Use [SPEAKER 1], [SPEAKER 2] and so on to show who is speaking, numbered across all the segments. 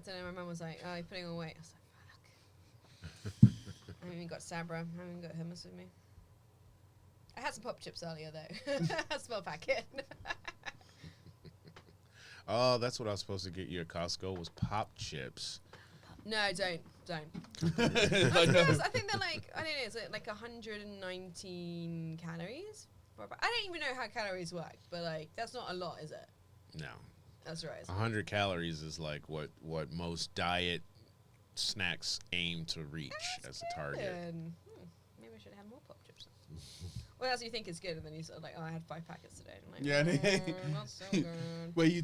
[SPEAKER 1] afternoon, my mum was like, "Oh, you're putting on weight." I was like, "Fuck." I haven't even got Sabra. I haven't even got hummus with me. I had some pop chips earlier though. A small packet.
[SPEAKER 2] Oh, that's what I was supposed to get you at Costco was pop chips.
[SPEAKER 1] No, don't. I think they're like, I don't know, is it like 119 calories? I don't even know how calories work, but like that's not a lot, is it?
[SPEAKER 2] No.
[SPEAKER 1] That's right.
[SPEAKER 2] 100 calories is like what most diet snacks aim to reach as a target.
[SPEAKER 1] Maybe I should have more pop chips. What else do you think is good? And then you sort of like, oh, I had 5 packets today. And I'm like, not so good.
[SPEAKER 3] where you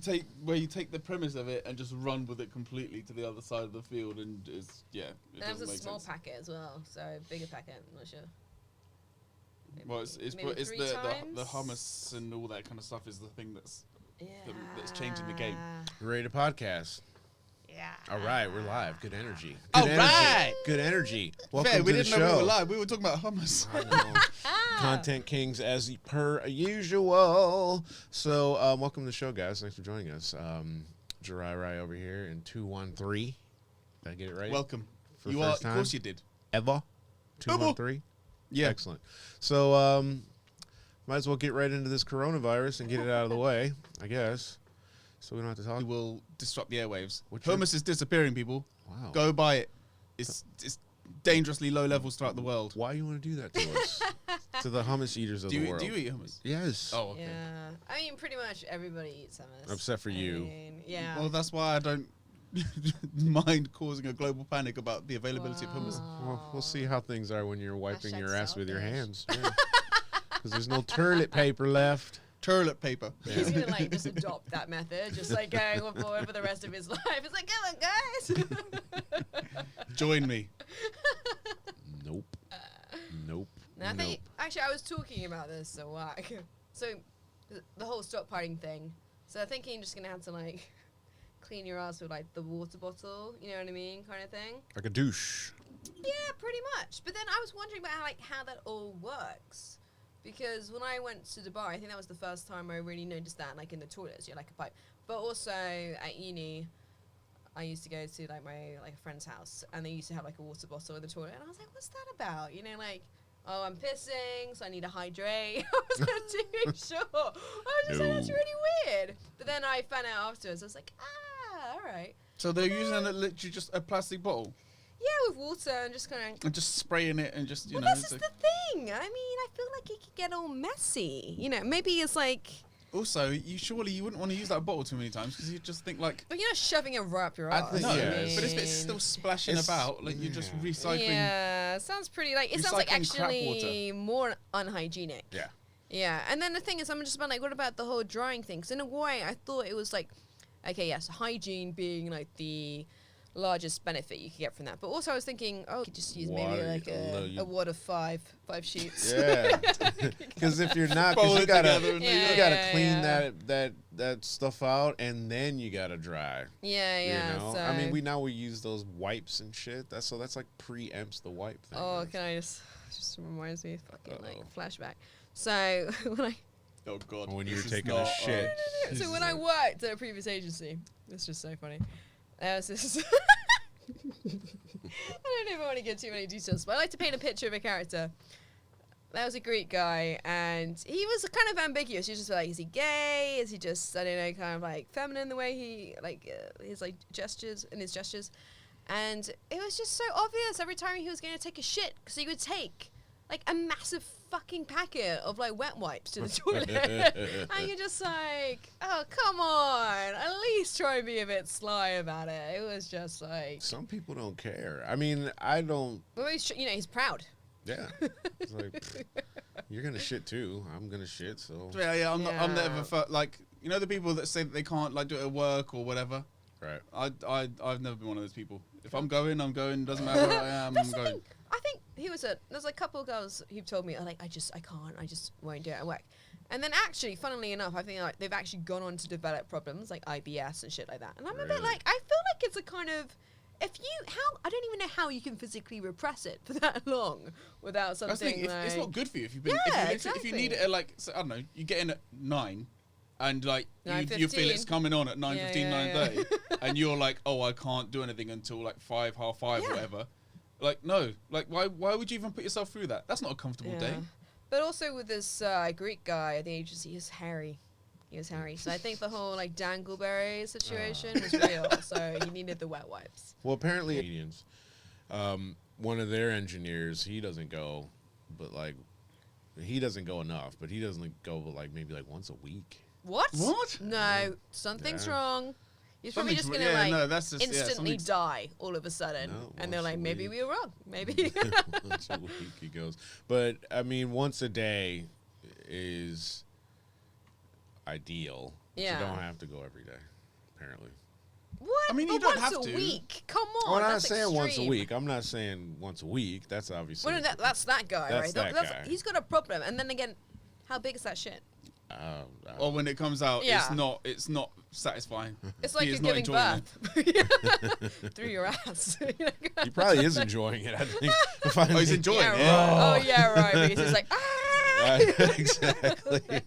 [SPEAKER 3] take the premise of it and just run with it completely to the other side of the field, and it's it
[SPEAKER 1] There's a
[SPEAKER 3] make
[SPEAKER 1] small
[SPEAKER 3] sense.
[SPEAKER 1] packet as well, so bigger packet. I'm not sure.
[SPEAKER 3] Well, it's the hummus and all that kind of stuff is the thing that's changing the game.
[SPEAKER 2] Ready to podcast?
[SPEAKER 1] Yeah.
[SPEAKER 2] All right, we're live. Good energy.
[SPEAKER 3] All
[SPEAKER 2] Good energy.
[SPEAKER 3] right.
[SPEAKER 2] Good energy. Welcome
[SPEAKER 3] Fair,
[SPEAKER 2] to
[SPEAKER 3] we
[SPEAKER 2] the
[SPEAKER 3] didn't
[SPEAKER 2] show.
[SPEAKER 3] know we were live. We were talking about hummus.
[SPEAKER 2] I know. Content Kings as per usual. So, welcome to the show, guys. Thanks for joining us. Jirai over here in 213. Did I get it right?
[SPEAKER 3] Welcome.
[SPEAKER 2] For the first time?
[SPEAKER 3] Of course you did.
[SPEAKER 2] Ever? 213?
[SPEAKER 3] Yeah.
[SPEAKER 2] Excellent. So, might as well get right into this coronavirus and get it out of the way, I guess. So we don't have to talk.
[SPEAKER 3] We will disrupt the airwaves.
[SPEAKER 2] What's your-
[SPEAKER 3] Hummus is disappearing, people.
[SPEAKER 2] Wow.
[SPEAKER 3] Go buy it. It's dangerously low levels throughout the world.
[SPEAKER 2] Why you want to do that to us? To the hummus eaters of
[SPEAKER 3] Do
[SPEAKER 2] the
[SPEAKER 3] you
[SPEAKER 2] world.
[SPEAKER 3] eat hummus?
[SPEAKER 2] Yes.
[SPEAKER 3] Oh, okay.
[SPEAKER 1] Yeah. I mean, pretty much everybody eats hummus.
[SPEAKER 2] Except for you.
[SPEAKER 1] Yeah.
[SPEAKER 3] Well, that's why I don't mind causing a global panic about the availability of hummus.
[SPEAKER 2] Well, we'll see how things are when you're wiping
[SPEAKER 1] Hashtag
[SPEAKER 2] your ass with your
[SPEAKER 1] selfish.
[SPEAKER 2] hands. Because there's no toilet paper left.
[SPEAKER 3] Toilet paper.
[SPEAKER 1] He's gonna like just adopt that method, just like going forward for the rest of his life. It's like, come on, guys.
[SPEAKER 3] Join me.
[SPEAKER 2] Nope. Nope.
[SPEAKER 1] No, I think actually I was talking about this a while. So the whole stockpiling thing. So I think you're just gonna have to like clean your ass with like the water bottle, you know what I mean, kind of thing.
[SPEAKER 2] Like a douche.
[SPEAKER 1] Yeah, pretty much. But then I was wondering about how that all works. Because when I went to Dubai, I think that was the first time I really noticed that, like in the toilets, you had like a pipe. But also at uni, I used to go to like a friend's house, and they used to have like a water bottle in the toilet, and I was like, "What's that about?" You know, like, "Oh, I'm pissing, so I need to hydrate." I was not too sure. I was just like, "That's really weird." But then I found out afterwards. I was like, "Ah, all right."
[SPEAKER 3] So they're using literally just a plastic bottle
[SPEAKER 1] Yeah, with water and just kind of.
[SPEAKER 3] and just spraying it and just, you know.
[SPEAKER 1] Well, this is the thing. I mean, I feel like it could get all messy. You know, maybe it's like.
[SPEAKER 3] Also, you wouldn't want to use that bottle too many times because you just think like.
[SPEAKER 1] But you're not shoving it right up your
[SPEAKER 2] I
[SPEAKER 1] ass.
[SPEAKER 2] think-
[SPEAKER 3] No,
[SPEAKER 2] yeah,
[SPEAKER 3] but if it's still splashing about, like you're just recycling.
[SPEAKER 1] Yeah, sounds pretty like it sounds like
[SPEAKER 3] Recycling crap
[SPEAKER 1] actually more unhygienic.
[SPEAKER 2] Yeah.
[SPEAKER 1] Yeah, and then the thing is, I'm just about like, what about the whole drying thing? Because in a way, I thought it was like, okay, yes, hygiene being like the largest benefit you could get from that. But also, I was thinking, oh, you could just use maybe
[SPEAKER 2] Water,
[SPEAKER 1] like a wad of five sheets.
[SPEAKER 2] Yeah. Because if you're not,
[SPEAKER 3] Roll
[SPEAKER 2] because
[SPEAKER 3] it together and
[SPEAKER 2] you gotta clean
[SPEAKER 1] yeah.
[SPEAKER 2] that stuff out, and then you gotta dry.
[SPEAKER 1] Yeah.
[SPEAKER 2] You know?
[SPEAKER 1] So,
[SPEAKER 2] I mean, we use those wipes and shit. That's like preempts the wipe thing.
[SPEAKER 1] Oh, can I just reminds me of fucking like flashback. So when I.
[SPEAKER 3] Oh God.
[SPEAKER 2] When you're
[SPEAKER 3] This is
[SPEAKER 2] taking
[SPEAKER 3] not,
[SPEAKER 2] a shit.
[SPEAKER 1] So when I worked at a previous agency, it's just so funny. There was this. I don't know if I want to get too many details, but I like to paint a picture of a character. That was a Greek guy, and he was kind of ambiguous. He was just like, is he gay? Is he just, I don't know, kind of like feminine the way he, like, his like gestures and his gestures. And it was just so obvious every time he was going to take a shit, because he would take like a massive fucking packet of like wet wipes to the toilet. And you're just like, oh, come on. At least try and be a bit sly about it. It was just like.
[SPEAKER 2] Some people don't care. I mean, I don't.
[SPEAKER 1] Well, he's proud.
[SPEAKER 2] Yeah. It's like, pfft, you're gonna shit too. I'm gonna shit. So.
[SPEAKER 3] Yeah. I'm
[SPEAKER 1] Yeah.
[SPEAKER 3] never like the people that say that they can't like do it at work or whatever.
[SPEAKER 2] Right.
[SPEAKER 3] I've never been one of those people. If I'm going, I'm going. Doesn't matter where I am.
[SPEAKER 1] That's
[SPEAKER 3] I'm
[SPEAKER 1] the
[SPEAKER 3] going.
[SPEAKER 1] thing. I think there's a couple of girls who've told me, like, I can't, I just won't do it at work. And then actually, funnily enough, I think like they've actually gone on to develop problems like IBS and shit like that. And I'm a bit
[SPEAKER 2] Really?
[SPEAKER 1] like, I feel like it's a kind of, I don't even know how you can physically repress it for that long without something
[SPEAKER 3] That's the thing.
[SPEAKER 1] like.
[SPEAKER 3] It's not good for you if you've been.
[SPEAKER 1] Yeah,
[SPEAKER 3] if you need it at like, so, I don't know, you get in at 9, and like you feel it's coming on at 9:15, 9:30, and you're like, oh, I can't do anything until like 5, 5:30, whatever. Like, no, like why would you even put yourself through that? That's not a comfortable day.
[SPEAKER 1] But also with this Greek guy at the agency, he's hairy. He was hairy. So I think the whole like dangleberry situation was real. So he needed the wet wipes.
[SPEAKER 2] Well, apparently, Canadians, one of their engineers, he doesn't go, but like, he doesn't go enough, but he doesn't go like maybe like once a week.
[SPEAKER 1] What? No, something's wrong. He's probably just gonna instantly die all of a sudden, and they're like, maybe we were wrong. Maybe
[SPEAKER 2] once a week he goes, but I mean, once a day is ideal. You don't have to go every day, apparently.
[SPEAKER 1] What?
[SPEAKER 3] I mean, you don't have to.
[SPEAKER 1] Once a week? Come on.
[SPEAKER 2] I'm not saying once a week. I'm not saying once a week. That's obviously.
[SPEAKER 1] Well, no, that's that guy, right?
[SPEAKER 2] Guy.
[SPEAKER 1] He's got a problem. And then again, how big is that shit?
[SPEAKER 3] Or when it comes out, it's not satisfying.
[SPEAKER 1] It's like you're giving birth through your ass.
[SPEAKER 2] He probably is enjoying it. I think.
[SPEAKER 3] He's enjoying it.
[SPEAKER 1] Right. Oh yeah, right. Because he's like,
[SPEAKER 2] exactly.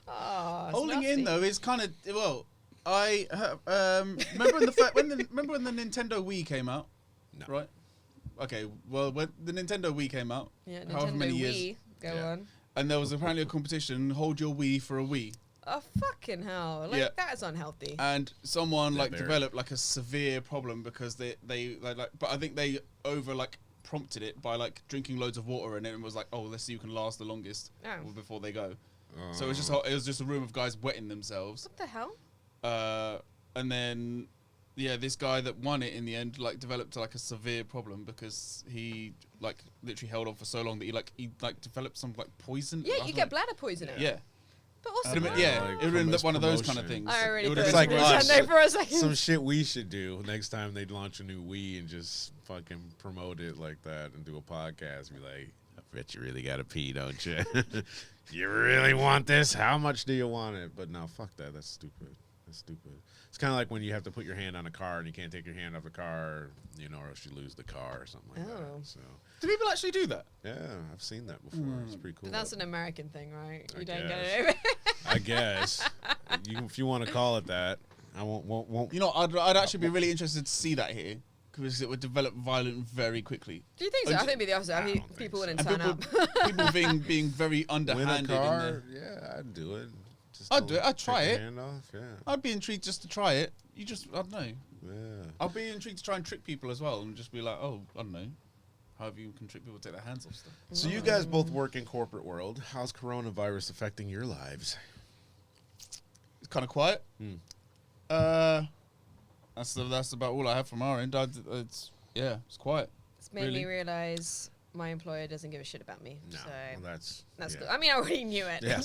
[SPEAKER 3] Holding in though is kind of I remember remember when the Nintendo Wii came out.
[SPEAKER 2] No.
[SPEAKER 3] Right. Okay. Well, when the Nintendo Wii came out, however many years.
[SPEAKER 1] Go on.
[SPEAKER 3] And there was apparently a competition, hold your Wii for a Wii.
[SPEAKER 1] Oh, fucking hell. Like, that is unhealthy.
[SPEAKER 3] And someone, developed, like, a severe problem because they but I think they prompted it by, like, drinking loads of water and it was like, oh, let's see who can last the longest before they go. So it was just a room of guys wetting themselves.
[SPEAKER 1] What the hell?
[SPEAKER 3] And then... Yeah, this guy that won it in the end, like, developed like a severe problem because he like literally held on for so long that he developed some like poison.
[SPEAKER 1] Yeah, you get bladder poisoning.
[SPEAKER 3] Yeah.
[SPEAKER 1] But also,
[SPEAKER 3] it would have been one of those kind of things.
[SPEAKER 1] I already
[SPEAKER 2] it's like
[SPEAKER 1] Nintendo for a second.
[SPEAKER 2] Some shit we should do next time they launch a new Wii and just fucking promote it like that and do a podcast. Be like, I bet you really gotta pee, don't you? You really want this? How much do you want it? But no, fuck that. That's stupid. That's stupid. It's kind of like when you have to put your hand on a car and you can't take your hand off a car, or else you lose the car or something like that. So,
[SPEAKER 3] do people actually do that?
[SPEAKER 2] Yeah, I've seen that before. It's pretty cool.
[SPEAKER 1] But that's an American thing, right? You don't
[SPEAKER 2] guess.
[SPEAKER 1] get it.
[SPEAKER 2] I guess. If you want to call it that, I won't.
[SPEAKER 3] I'd actually be really interested to see that here because it would develop violent very quickly.
[SPEAKER 1] Do you think so? I think it'd be the opposite. I think people wouldn't turn up.
[SPEAKER 3] People being very underhanded.
[SPEAKER 2] Win a car? Yeah, I'd do it.
[SPEAKER 3] I'd do it. I'd try it.
[SPEAKER 2] Hand off, yeah.
[SPEAKER 3] I'd be intrigued just to try it. I don't know.
[SPEAKER 2] Yeah.
[SPEAKER 3] I'd be intrigued to try and trick people as well and just be like, oh, I don't know. However you can trick people to take their hands off stuff.
[SPEAKER 2] So you guys both work in corporate world. How's coronavirus affecting your lives?
[SPEAKER 3] It's kind of quiet. That's about all I have from our end. It's quiet.
[SPEAKER 1] It's made me realize my employer doesn't give a shit about me.
[SPEAKER 2] No,
[SPEAKER 1] so
[SPEAKER 2] that's
[SPEAKER 1] good. I mean, I already knew it.
[SPEAKER 2] Yeah,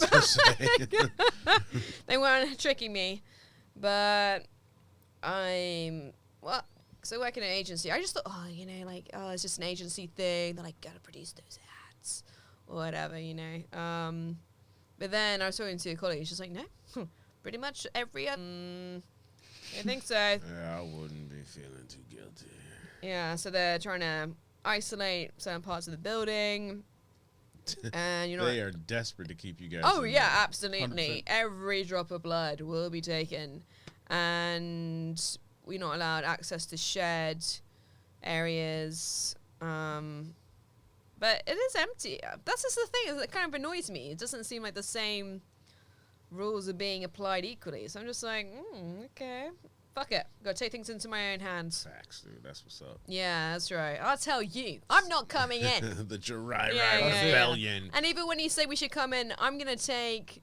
[SPEAKER 1] they weren't tricking me, but so working in an agency, I just thought, it's just an agency thing. They're like, gotta produce those hats or whatever, But then I was talking to a colleague, she's like, no, pretty much every other. I think so.
[SPEAKER 2] Yeah, I wouldn't be feeling too guilty.
[SPEAKER 1] Yeah, so they're trying to isolate certain parts of the building, and
[SPEAKER 2] they are desperate to keep you guys.
[SPEAKER 1] Oh yeah, absolutely. 100%. Every drop of blood will be taken, and we're not allowed access to shared areas. But it is empty. That's just the thing. It kind of annoys me. It doesn't seem like the same rules are being applied equally. So I'm just like, okay. Fuck it. Gotta take things into my own hands.
[SPEAKER 2] Facts, dude. That's what's up.
[SPEAKER 1] Yeah, that's right. I'll tell you. I'm not coming in.
[SPEAKER 2] The Jirai Rebellion.
[SPEAKER 1] And even when you say we should come in, I'm gonna take,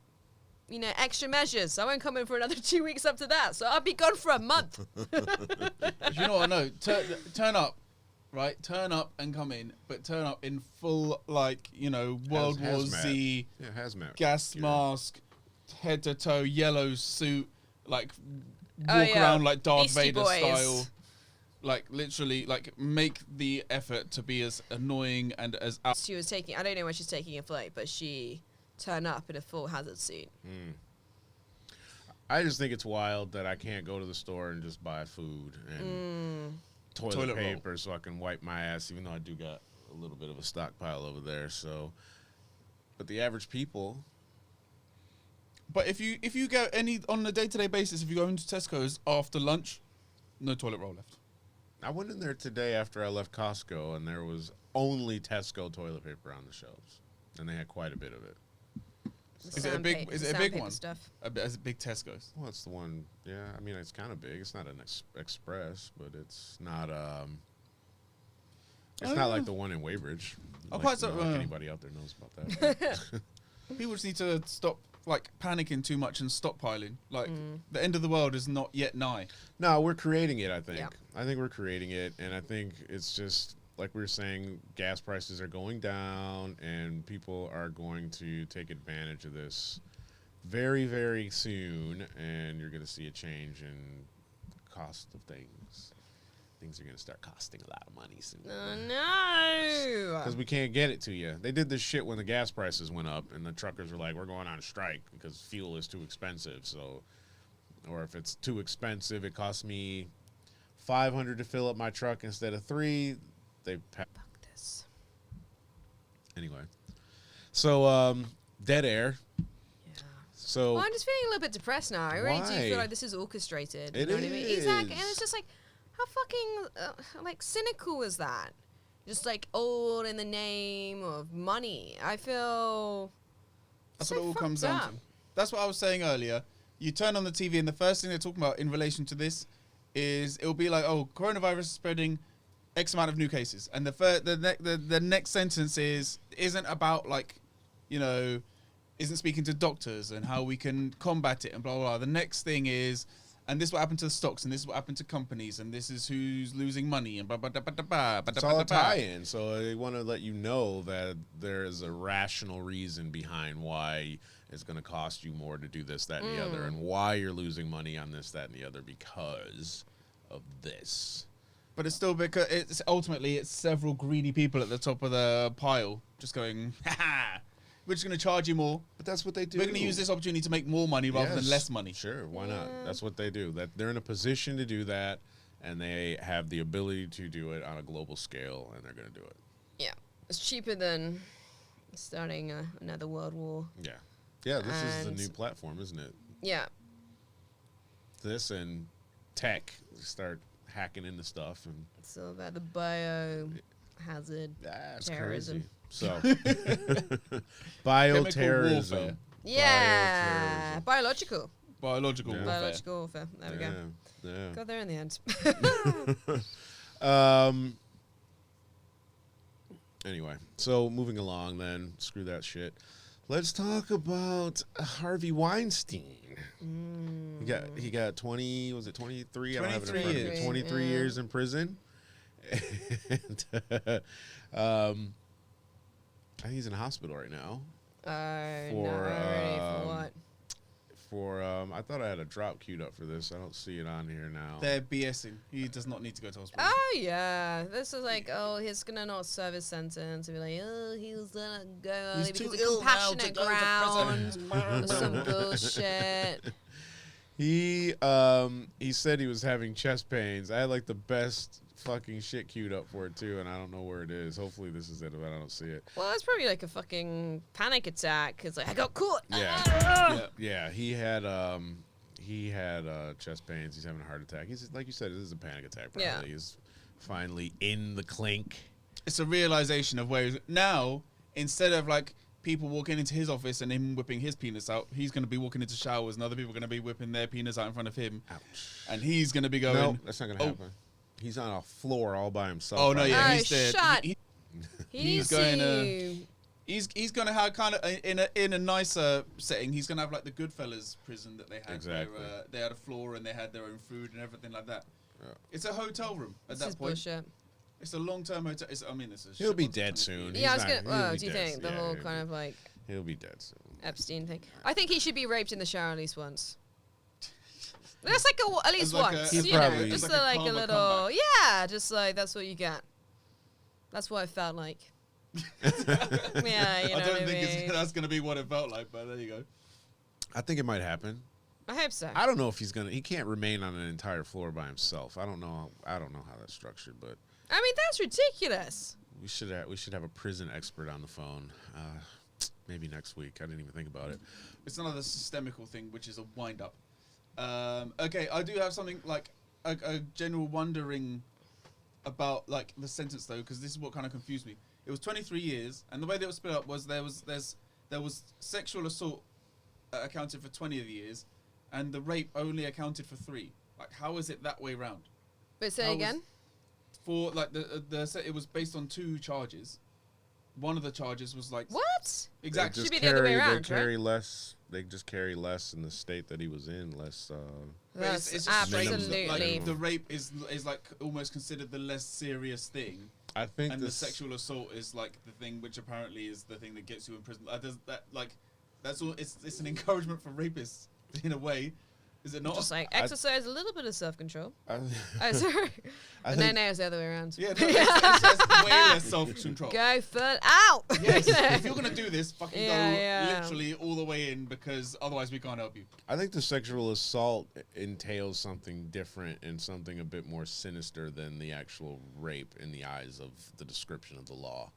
[SPEAKER 1] extra measures. I won't come in for another 2 weeks up to that. So I'll be gone for a month.
[SPEAKER 3] You know what I know? Turn up. Right? Turn up and come in. But turn up in full, World War Z.
[SPEAKER 2] Yeah, hazmat.
[SPEAKER 3] Gas mask. Head to toe. Yellow suit. Walk around like Darth
[SPEAKER 1] Beastie
[SPEAKER 3] Vader
[SPEAKER 1] Boys
[SPEAKER 3] style. Literally, make the effort to be as annoying and as...
[SPEAKER 1] She was taking... I don't know when she's taking a flight, but she turned up in a full hazard suit.
[SPEAKER 2] I just think it's wild that I can't go to the store and just buy food and toilet paper so I can wipe my ass, even though I do got a little bit of a stockpile over there. So, but the average people...
[SPEAKER 3] But if you go on a day-to-day basis, if you go into Tesco's after lunch, no toilet roll left.
[SPEAKER 2] I went in there today after I left Costco, and there was only Tesco toilet paper on the shelves, and they had quite a bit of it.
[SPEAKER 3] Is it a big one?
[SPEAKER 1] Stuff.
[SPEAKER 3] Is it big Tesco's?
[SPEAKER 2] Well, it's the one. Yeah, I mean, it's kind of big. It's not an express, but it's not. It's not like the one in Weybridge. Like anybody out there knows about that.
[SPEAKER 3] People just need to stop panicking too much and stockpiling. The end of the world is not yet nigh.
[SPEAKER 2] No, we're creating it. I think.
[SPEAKER 1] Yeah.
[SPEAKER 2] I think we're creating it, and I think it's just like we were saying. Gas prices are going down, and people are going to take advantage of this very, very soon. And you're going to see a change in cost of things. Things are going to start costing a lot of money soon.
[SPEAKER 1] Oh, no.
[SPEAKER 2] Because we can't get it to you. They did this shit when the gas prices went up, and the truckers were like, we're going on strike because fuel is too expensive. So, or if it's too expensive, it costs me $500 to fill up my truck instead of $3. Fuck
[SPEAKER 1] this.
[SPEAKER 2] Anyway. So, dead air.
[SPEAKER 1] Yeah.
[SPEAKER 2] So.
[SPEAKER 1] Well, I'm just feeling a little bit depressed now. I really do feel like this is orchestrated. You know what I mean? Exactly. And it's just like, how fucking cynical is that? Just all in the name of money. I feel
[SPEAKER 3] that's
[SPEAKER 1] so
[SPEAKER 3] what it all comes down to. That's what I was saying earlier. You turn on the TV and the first thing they're talking about in relation to this is it'll be like, oh, coronavirus is spreading X amount of new cases, and the next sentence isn't about isn't speaking to doctors and how we can combat it and blah blah blah. The next thing is. And this is what happened to the stocks, and this is what happened to companies, and this is who's losing money, and blah, blah, blah, blah, blah, blah.
[SPEAKER 2] It's all a tie-in, so they want to let you know that there is a rational reason behind why it's going to cost you more to do this, that, and the other, and why you're losing money on this, that, and the other because of this.
[SPEAKER 3] But it's still because it's several greedy people at the top of the pile just going, ha-ha. We're just going to charge you more.
[SPEAKER 2] But that's what they do.
[SPEAKER 3] We're going to use this opportunity to make more money rather than less money.
[SPEAKER 2] Sure, why not? That's what they do. That they're in a position to do that, and they have the ability to do it on a global scale, and they're going to do it.
[SPEAKER 1] Yeah. It's cheaper than starting another world war.
[SPEAKER 2] Yeah. Yeah, this is the new platform, isn't it?
[SPEAKER 1] Yeah.
[SPEAKER 2] This and tech start hacking into stuff. And
[SPEAKER 1] it's all about the biohazard terrorism.
[SPEAKER 2] Crazy. So, bioterrorism.
[SPEAKER 1] Yeah, biological
[SPEAKER 3] Biological warfare.
[SPEAKER 1] Biological warfare. There we go.
[SPEAKER 2] Yeah.
[SPEAKER 1] Got there in the end.
[SPEAKER 2] Anyway, so moving along then. Screw that shit. Let's talk about Harvey Weinstein. He got 20, was it 23?
[SPEAKER 3] 23 years.
[SPEAKER 2] 23 years in prison. And, I think he's in a hospital right now.
[SPEAKER 1] For what?
[SPEAKER 2] For I thought I had a drop queued up for this. I don't see it on here now.
[SPEAKER 3] They're BSing. He does not need to go to hospital.
[SPEAKER 1] Oh yeah, this is he's gonna not serve his sentence. And be like, oh, he was gonna go
[SPEAKER 3] He's
[SPEAKER 1] because
[SPEAKER 3] too
[SPEAKER 1] of
[SPEAKER 3] ill now to
[SPEAKER 1] compassionate
[SPEAKER 3] go to
[SPEAKER 1] grounds
[SPEAKER 3] prison.
[SPEAKER 1] or some bullshit.
[SPEAKER 2] He said he was having chest pains. I had the best fucking shit queued up for it too, and I don't know where it is. Hopefully this is it, but I don't see it.
[SPEAKER 1] Well, it's probably a fucking panic attack because I got caught.
[SPEAKER 2] Yeah. He had chest pains. He's having a heart attack. He's like you said, this is a panic attack. Probably.
[SPEAKER 1] Yeah.
[SPEAKER 2] He's finally in the clink.
[SPEAKER 3] It's a realization of where now instead of people walking into his office and him whipping his penis out, he's going to be walking into showers and other people are going to be whipping their penis out in front of him.
[SPEAKER 2] Ouch.
[SPEAKER 3] And he's going to be going.
[SPEAKER 2] No, that's not going to happen. He's on a floor all by himself.
[SPEAKER 3] Oh no, yeah, he's there.
[SPEAKER 1] Shut.
[SPEAKER 3] He's going to. He's going to have kind of in a nicer setting. He's going to have the Goodfellas prison that they had.
[SPEAKER 2] Exactly.
[SPEAKER 3] Where, they had a floor and they had their own food and everything like that. Yeah. It's a hotel room at
[SPEAKER 1] this
[SPEAKER 3] that point.
[SPEAKER 1] Bullshit.
[SPEAKER 3] It's a long-term hotel.
[SPEAKER 2] He'll be dead soon.
[SPEAKER 1] Yeah, I was gonna. Well, do you think the whole kind of
[SPEAKER 2] he'll be dead soon.
[SPEAKER 1] Epstein thing? I think he should be raped in the shower at least once. That's at least once.
[SPEAKER 2] He's
[SPEAKER 1] you know,
[SPEAKER 2] probably
[SPEAKER 1] just
[SPEAKER 3] a
[SPEAKER 1] a
[SPEAKER 3] karma
[SPEAKER 1] little.
[SPEAKER 3] comeback.
[SPEAKER 1] Yeah, just that's what you get. That's what it felt like. Yeah, you know
[SPEAKER 3] I don't
[SPEAKER 1] what
[SPEAKER 3] think that's going to be what it felt like, but there you go.
[SPEAKER 2] I think it might happen.
[SPEAKER 1] I hope so.
[SPEAKER 2] I don't know if he's gonna. He can't remain on an entire floor by himself. I don't know how that's structured, but
[SPEAKER 1] I mean that's ridiculous.
[SPEAKER 2] we should have a prison expert on the phone. maybe next week. I didn't even think about it.
[SPEAKER 3] It's another systemical thing, which is a wind up. Okay, I do have something like a general wondering about like the sentence though, because this is what kind of confused me. It was 23 years, and the way that it was split up was there was sexual assault accounted for 20 of the years, and the rape only accounted for 3. Like, how is it that way round?
[SPEAKER 1] But say again.
[SPEAKER 3] For like it was based on 2 charges. One of the charges was like
[SPEAKER 1] what?
[SPEAKER 3] Exactly.
[SPEAKER 1] Should be the other way around,
[SPEAKER 2] They carry
[SPEAKER 1] right?
[SPEAKER 2] less. They just carry less in the state that he was in. Less.
[SPEAKER 1] That's
[SPEAKER 3] it's
[SPEAKER 1] absolutely.
[SPEAKER 3] like the rape is like almost considered the less serious thing.
[SPEAKER 2] I think.
[SPEAKER 3] And the sexual assault is like the thing which apparently is the thing that gets you in prison. That's all. It's an encouragement for rapists in a way. Is it not?
[SPEAKER 1] Just like exercise a little bit of self-control.
[SPEAKER 2] I
[SPEAKER 1] Sorry. No, it's the other way around.
[SPEAKER 3] Yeah, no, it's way less self-control.
[SPEAKER 1] Go full out.
[SPEAKER 3] Yes, if you're going to do this, fucking
[SPEAKER 1] Yeah,
[SPEAKER 3] go literally all the way in, because otherwise we can't help you.
[SPEAKER 2] I think the sexual assault entails something different and something a bit more sinister than the actual rape in the eyes of the description of the law.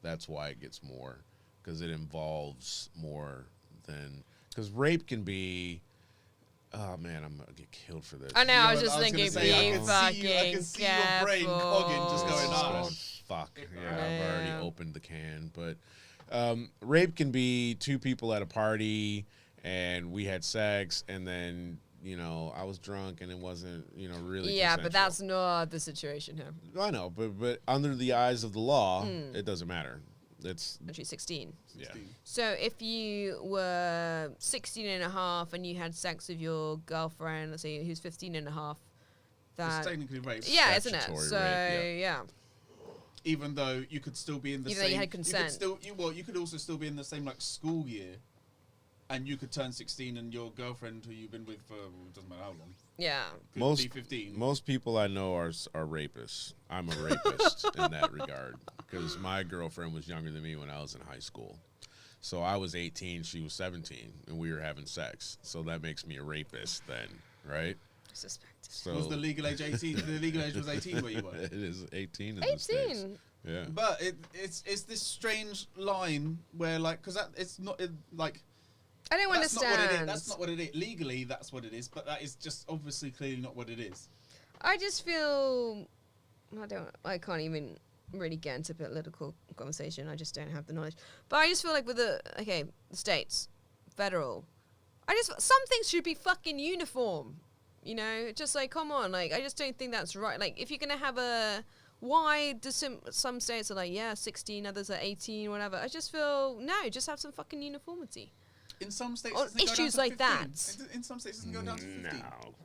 [SPEAKER 2] That's why it gets more, because it involves more than... Because rape can be... Oh man, I'm gonna get killed for this.
[SPEAKER 1] I know. I was just thinking,
[SPEAKER 3] I can see your brain cogging, just going,
[SPEAKER 2] Oh, fuck. Yeah, I've already opened the can. But rape can be 2 people at a party, and we had sex, and then I was drunk, and it wasn't really.
[SPEAKER 1] Yeah,
[SPEAKER 2] consensual.
[SPEAKER 1] but that's not the situation here.
[SPEAKER 2] I know, but under the eyes of the law, it doesn't matter. It's
[SPEAKER 1] actually 16.
[SPEAKER 2] Yeah.
[SPEAKER 1] So if you were 16 and a half and you had sex with your girlfriend, let's say who's 15 and a half, that
[SPEAKER 3] it's technically rape.
[SPEAKER 1] Yeah, isn't it?
[SPEAKER 2] Statutory
[SPEAKER 1] So
[SPEAKER 2] rape,
[SPEAKER 1] yeah.
[SPEAKER 3] Even though you could still be in the
[SPEAKER 1] Even
[SPEAKER 3] same.
[SPEAKER 1] though you had consent.
[SPEAKER 3] You could also still be in the same like school year, and you could turn 16, and your girlfriend who you've been with for doesn't matter how long.
[SPEAKER 1] Yeah.
[SPEAKER 3] Could be 15.
[SPEAKER 2] Most people I know are rapists. I'm a rapist in that regard, because my girlfriend was younger than me when I was in high school. So I was 18, she was 17, and we were having sex. So that makes me a rapist then, right?
[SPEAKER 1] Suspected.
[SPEAKER 2] So
[SPEAKER 3] Was the legal age 18? The legal age was 18 where you were?
[SPEAKER 2] It is 18 in the States.
[SPEAKER 1] 18.
[SPEAKER 2] Yeah.
[SPEAKER 3] But it's this strange line where like, because it's not like...
[SPEAKER 1] I don't understand.
[SPEAKER 3] That's not what it is. Legally, that's what it is, but that is just obviously clearly not what it is.
[SPEAKER 1] I just feel I can't even really get into political conversation. I just don't have the knowledge. But I just feel like with the states, federal, some things should be fucking uniform. Just like, come on, like, I just don't think that's right. Like, if you're gonna have why do some states are like, 16, others are 18, whatever. I just feel, no, just have some fucking uniformity.
[SPEAKER 3] In some states,
[SPEAKER 1] on issues like that.
[SPEAKER 3] In some states, it doesn't go down to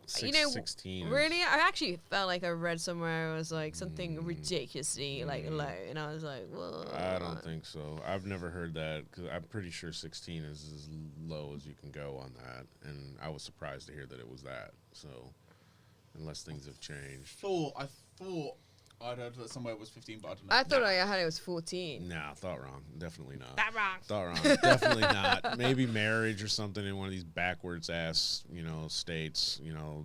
[SPEAKER 3] 15.
[SPEAKER 2] No, 16.
[SPEAKER 1] Really? I actually felt like I read somewhere it was like something ridiculously like low, and I was like, "Whoa."
[SPEAKER 2] I don't think so. I've never heard that, because I'm pretty sure 16 is as low as you can go on that, and I was surprised to hear that it was that. So, unless things have changed.
[SPEAKER 3] I thought I'd heard that somewhere it was 15, but I don't know.
[SPEAKER 1] I thought I had it was 14.
[SPEAKER 2] Nah, thought wrong. Definitely not.
[SPEAKER 1] That wrong.
[SPEAKER 2] Thought wrong. Definitely not. Maybe marriage or something in one of these backwards ass, states,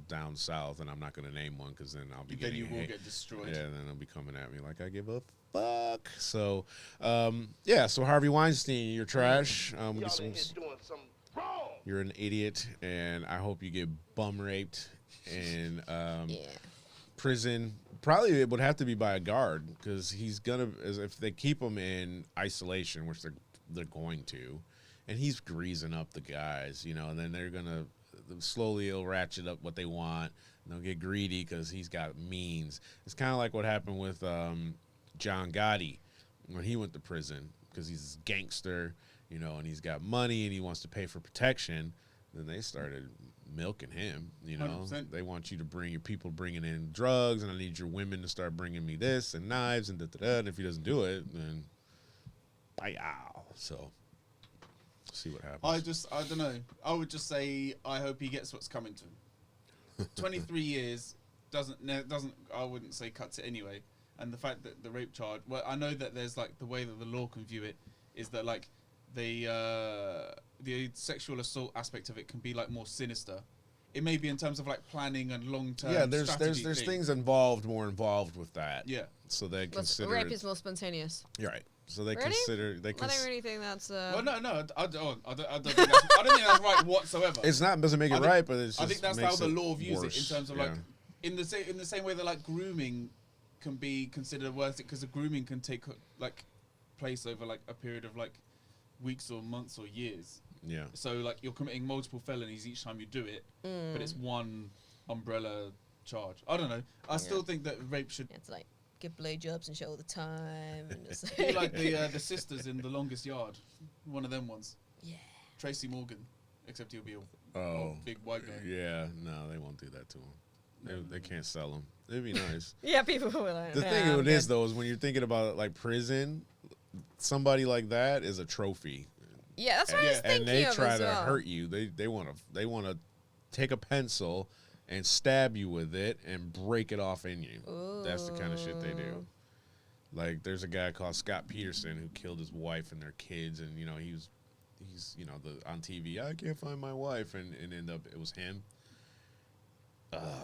[SPEAKER 2] down south, and I'm not going to name one, because then I'll be
[SPEAKER 3] then
[SPEAKER 2] getting
[SPEAKER 3] you will get destroyed.
[SPEAKER 2] Yeah, then they'll be coming at me like I give a fuck. So, so Harvey Weinstein, you're trash. You're an idiot, and I hope you get bum raped in prison. Probably it would have to be by a guard, because he's gonna, if they keep him in isolation, which they're going to, and he's greasing up the guys, and then they're gonna slowly he'll ratchet up what they want, and they'll get greedy because he's got means. It's kind of like what happened with John Gotti when he went to prison, because he's this gangster, and he's got money and he wants to pay for protection. Then they started milking him,
[SPEAKER 3] 100%.
[SPEAKER 2] They want you to bring your people bringing in drugs, and I need your women to start bringing me this and knives and da-da-da. And if he doesn't do it, then bye-ow. So, see what happens.
[SPEAKER 3] I don't know. I would just say I hope he gets what's coming to him. 23 years doesn't, I wouldn't say cuts it anyway. And the fact that the rape charge, well, I know that there's like the way that the law can view it is that like the sexual assault aspect of it can be like more sinister. It may be in terms of like planning and long-term.
[SPEAKER 2] Yeah, there's things more involved with that.
[SPEAKER 3] Yeah.
[SPEAKER 2] So they consider
[SPEAKER 1] rape is more spontaneous.
[SPEAKER 2] You're right. So they
[SPEAKER 1] Really?
[SPEAKER 2] consider
[SPEAKER 1] I don't really think that's.
[SPEAKER 3] Well, no, I don't think that's right whatsoever.
[SPEAKER 2] It's not doesn't make it right, but it's just
[SPEAKER 3] I think that's
[SPEAKER 2] makes
[SPEAKER 3] how the
[SPEAKER 2] it
[SPEAKER 3] law views
[SPEAKER 2] worse.
[SPEAKER 3] it in terms of
[SPEAKER 2] Yeah.
[SPEAKER 3] like in the same way that like grooming can be considered worse because the grooming can take like place over like a period of like weeks or months or years.
[SPEAKER 2] Yeah.
[SPEAKER 3] So like you're committing multiple felonies each time you do it, but it's one umbrella charge. I don't know. I still think that rape should.
[SPEAKER 1] Yeah, it's like give blowjobs and shit all the time. And just
[SPEAKER 3] be like the sisters in The Longest Yard, one of them ones.
[SPEAKER 1] Yeah.
[SPEAKER 3] Tracy Morgan, except he'll be a big white guy.
[SPEAKER 2] Yeah, no, they won't do that to him. They can't sell him. It'd be nice.
[SPEAKER 1] Yeah, people were like.
[SPEAKER 2] The thing of it is, though, is when you're thinking about like prison, somebody like that is a trophy.
[SPEAKER 1] Yeah, that's what I was thinking.
[SPEAKER 2] And they
[SPEAKER 1] of
[SPEAKER 2] try
[SPEAKER 1] as
[SPEAKER 2] to
[SPEAKER 1] well.
[SPEAKER 2] hurt you. They want to take a pencil and stab you with it and break it off in you.
[SPEAKER 1] Ooh.
[SPEAKER 2] That's the kind of shit they do. Like, there's a guy called Scott Peterson who killed his wife and their kids, and he's on TV. I can't find my wife, and end up it was him.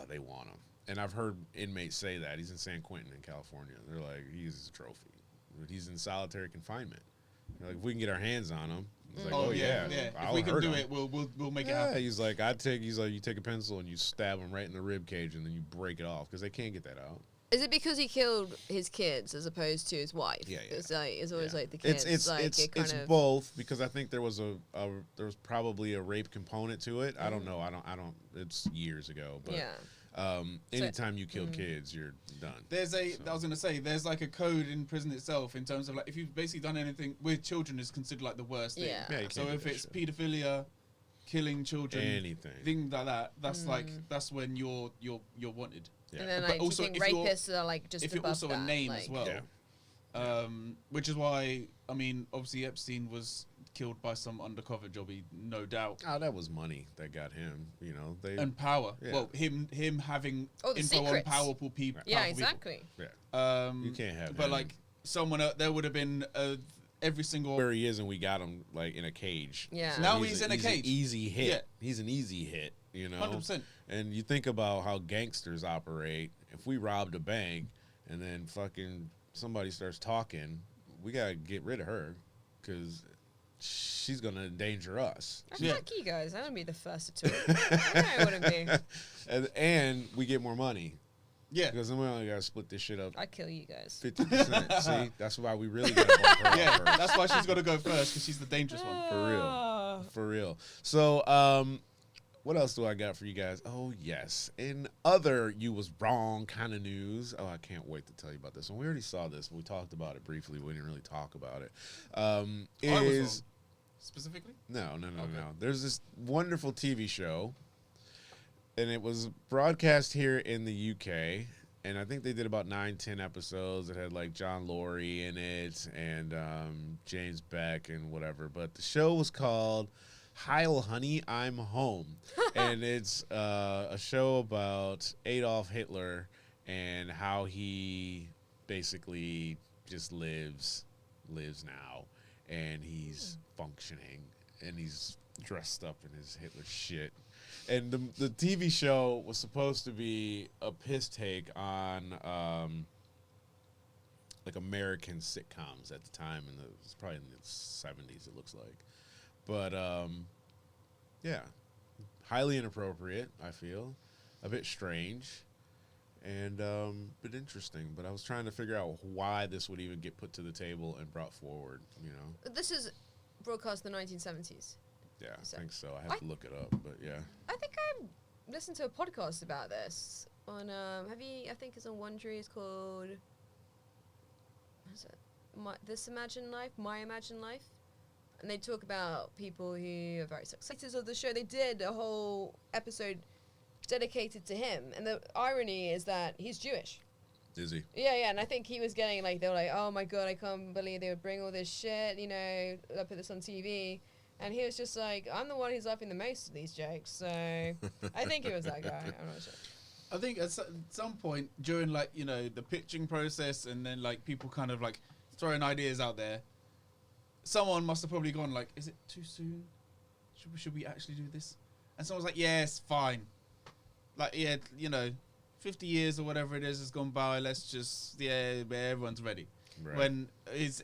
[SPEAKER 2] They want him, and I've heard inmates say that he's in San Quentin in California. They're like, he's a trophy. He's in solitary confinement. They're like, if we can get our hands on him. He's like,
[SPEAKER 3] yeah. If we can do it, we'll make it happen.
[SPEAKER 2] He's like, you take a pencil and you stab him right in the rib cage, and then you break it off because they can't get that out.
[SPEAKER 1] Is it because he killed his kids as opposed to his wife?
[SPEAKER 2] Yeah.
[SPEAKER 1] It's always like the kids.
[SPEAKER 2] It's both, because I think there was probably a rape component to it. I don't know. I don't. It's years ago, but anytime you kill kids, you're done.
[SPEAKER 3] I was gonna say, there's like a code in prison itself in terms of like if you've basically done anything with children is considered like the worst thing.
[SPEAKER 1] Yeah.
[SPEAKER 3] So if it's paedophilia, killing children, things like that, that's like that's when you're wanted.
[SPEAKER 1] Yeah. And then like, also, do you think rapists are like just
[SPEAKER 3] if you're also
[SPEAKER 1] that,
[SPEAKER 3] a name
[SPEAKER 1] like,
[SPEAKER 3] as well. Yeah. Which is why, I mean, obviously Epstein was killed by some undercover jobby, no doubt.
[SPEAKER 2] Oh, that was money that got him,
[SPEAKER 3] and power. Yeah. Well, him having info
[SPEAKER 1] secrets.
[SPEAKER 3] on powerful people.
[SPEAKER 1] Yeah, exactly.
[SPEAKER 2] People. Yeah. You can't have.
[SPEAKER 3] But like someone, there would have been every single
[SPEAKER 2] where he is, and we got him like in a cage.
[SPEAKER 1] Yeah.
[SPEAKER 3] So now he's in a cage.
[SPEAKER 2] An easy hit.
[SPEAKER 3] Yeah.
[SPEAKER 2] He's an easy hit.
[SPEAKER 3] 100%.
[SPEAKER 2] And you think about how gangsters operate. If we robbed a bank and then fucking somebody starts talking, we gotta get rid of her because she's gonna endanger us.
[SPEAKER 1] Fuck you guys. I wouldn't be the first to talk. I wouldn't be.
[SPEAKER 2] And we get more money.
[SPEAKER 3] Yeah.
[SPEAKER 2] Because then we only gotta split this shit up.
[SPEAKER 1] I'd kill you guys.
[SPEAKER 2] 50%. See? That's why we really gotta bump her up first.
[SPEAKER 3] That's why she's gotta go first, because she's the dangerous one.
[SPEAKER 2] For real. So, what else do I got for you guys? Oh, yes. In other you was wrong kind of news. Oh, I can't wait to tell you about this one. We already saw this. We talked about it briefly. We didn't really talk about it.
[SPEAKER 3] I was wrong. Specifically?
[SPEAKER 2] No. There's this wonderful TV show, and it was broadcast here in the UK, and I think they did about 9-10 episodes. It had like John Laurie in it and James Beck and whatever. But the show was called Heil Honey, I'm Home. And it's a show about Adolf Hitler and how he basically just lives now, and he's functioning, and he's dressed up in his Hitler shit. And the TV show was supposed to be a piss take on like American sitcoms at the time, and it was probably in the 70s, it looks like. But, yeah, highly inappropriate, I feel. A bit strange and bit interesting. But I was trying to figure out why this would even get put to the table and brought forward,
[SPEAKER 1] This is broadcast in the 1970s.
[SPEAKER 2] Yeah, I think so. I have to look it up, but yeah.
[SPEAKER 1] I think I listened to a podcast about this on, I think it's on Wondery. It's called, what is it? My Imagine Life. And they talk about people who are very successful of the show. They did a whole episode dedicated to him. And the irony is that he's Jewish.
[SPEAKER 2] Is he?
[SPEAKER 1] Yeah. And I think he was getting, they were like, oh my God, I can't believe they would bring all this shit, I put this on TV. And he was just like, I'm the one who's laughing the most at these jokes. So I think he was that guy. I'm not sure.
[SPEAKER 3] I think at some point during, the pitching process and then, people kind of, throwing ideas out there, someone must have probably gone is it too soon? Should we actually do this? And someone's like, yes, fine. 50 years or whatever it is has gone by. Let's just, everyone's ready.
[SPEAKER 2] Right.
[SPEAKER 3] When is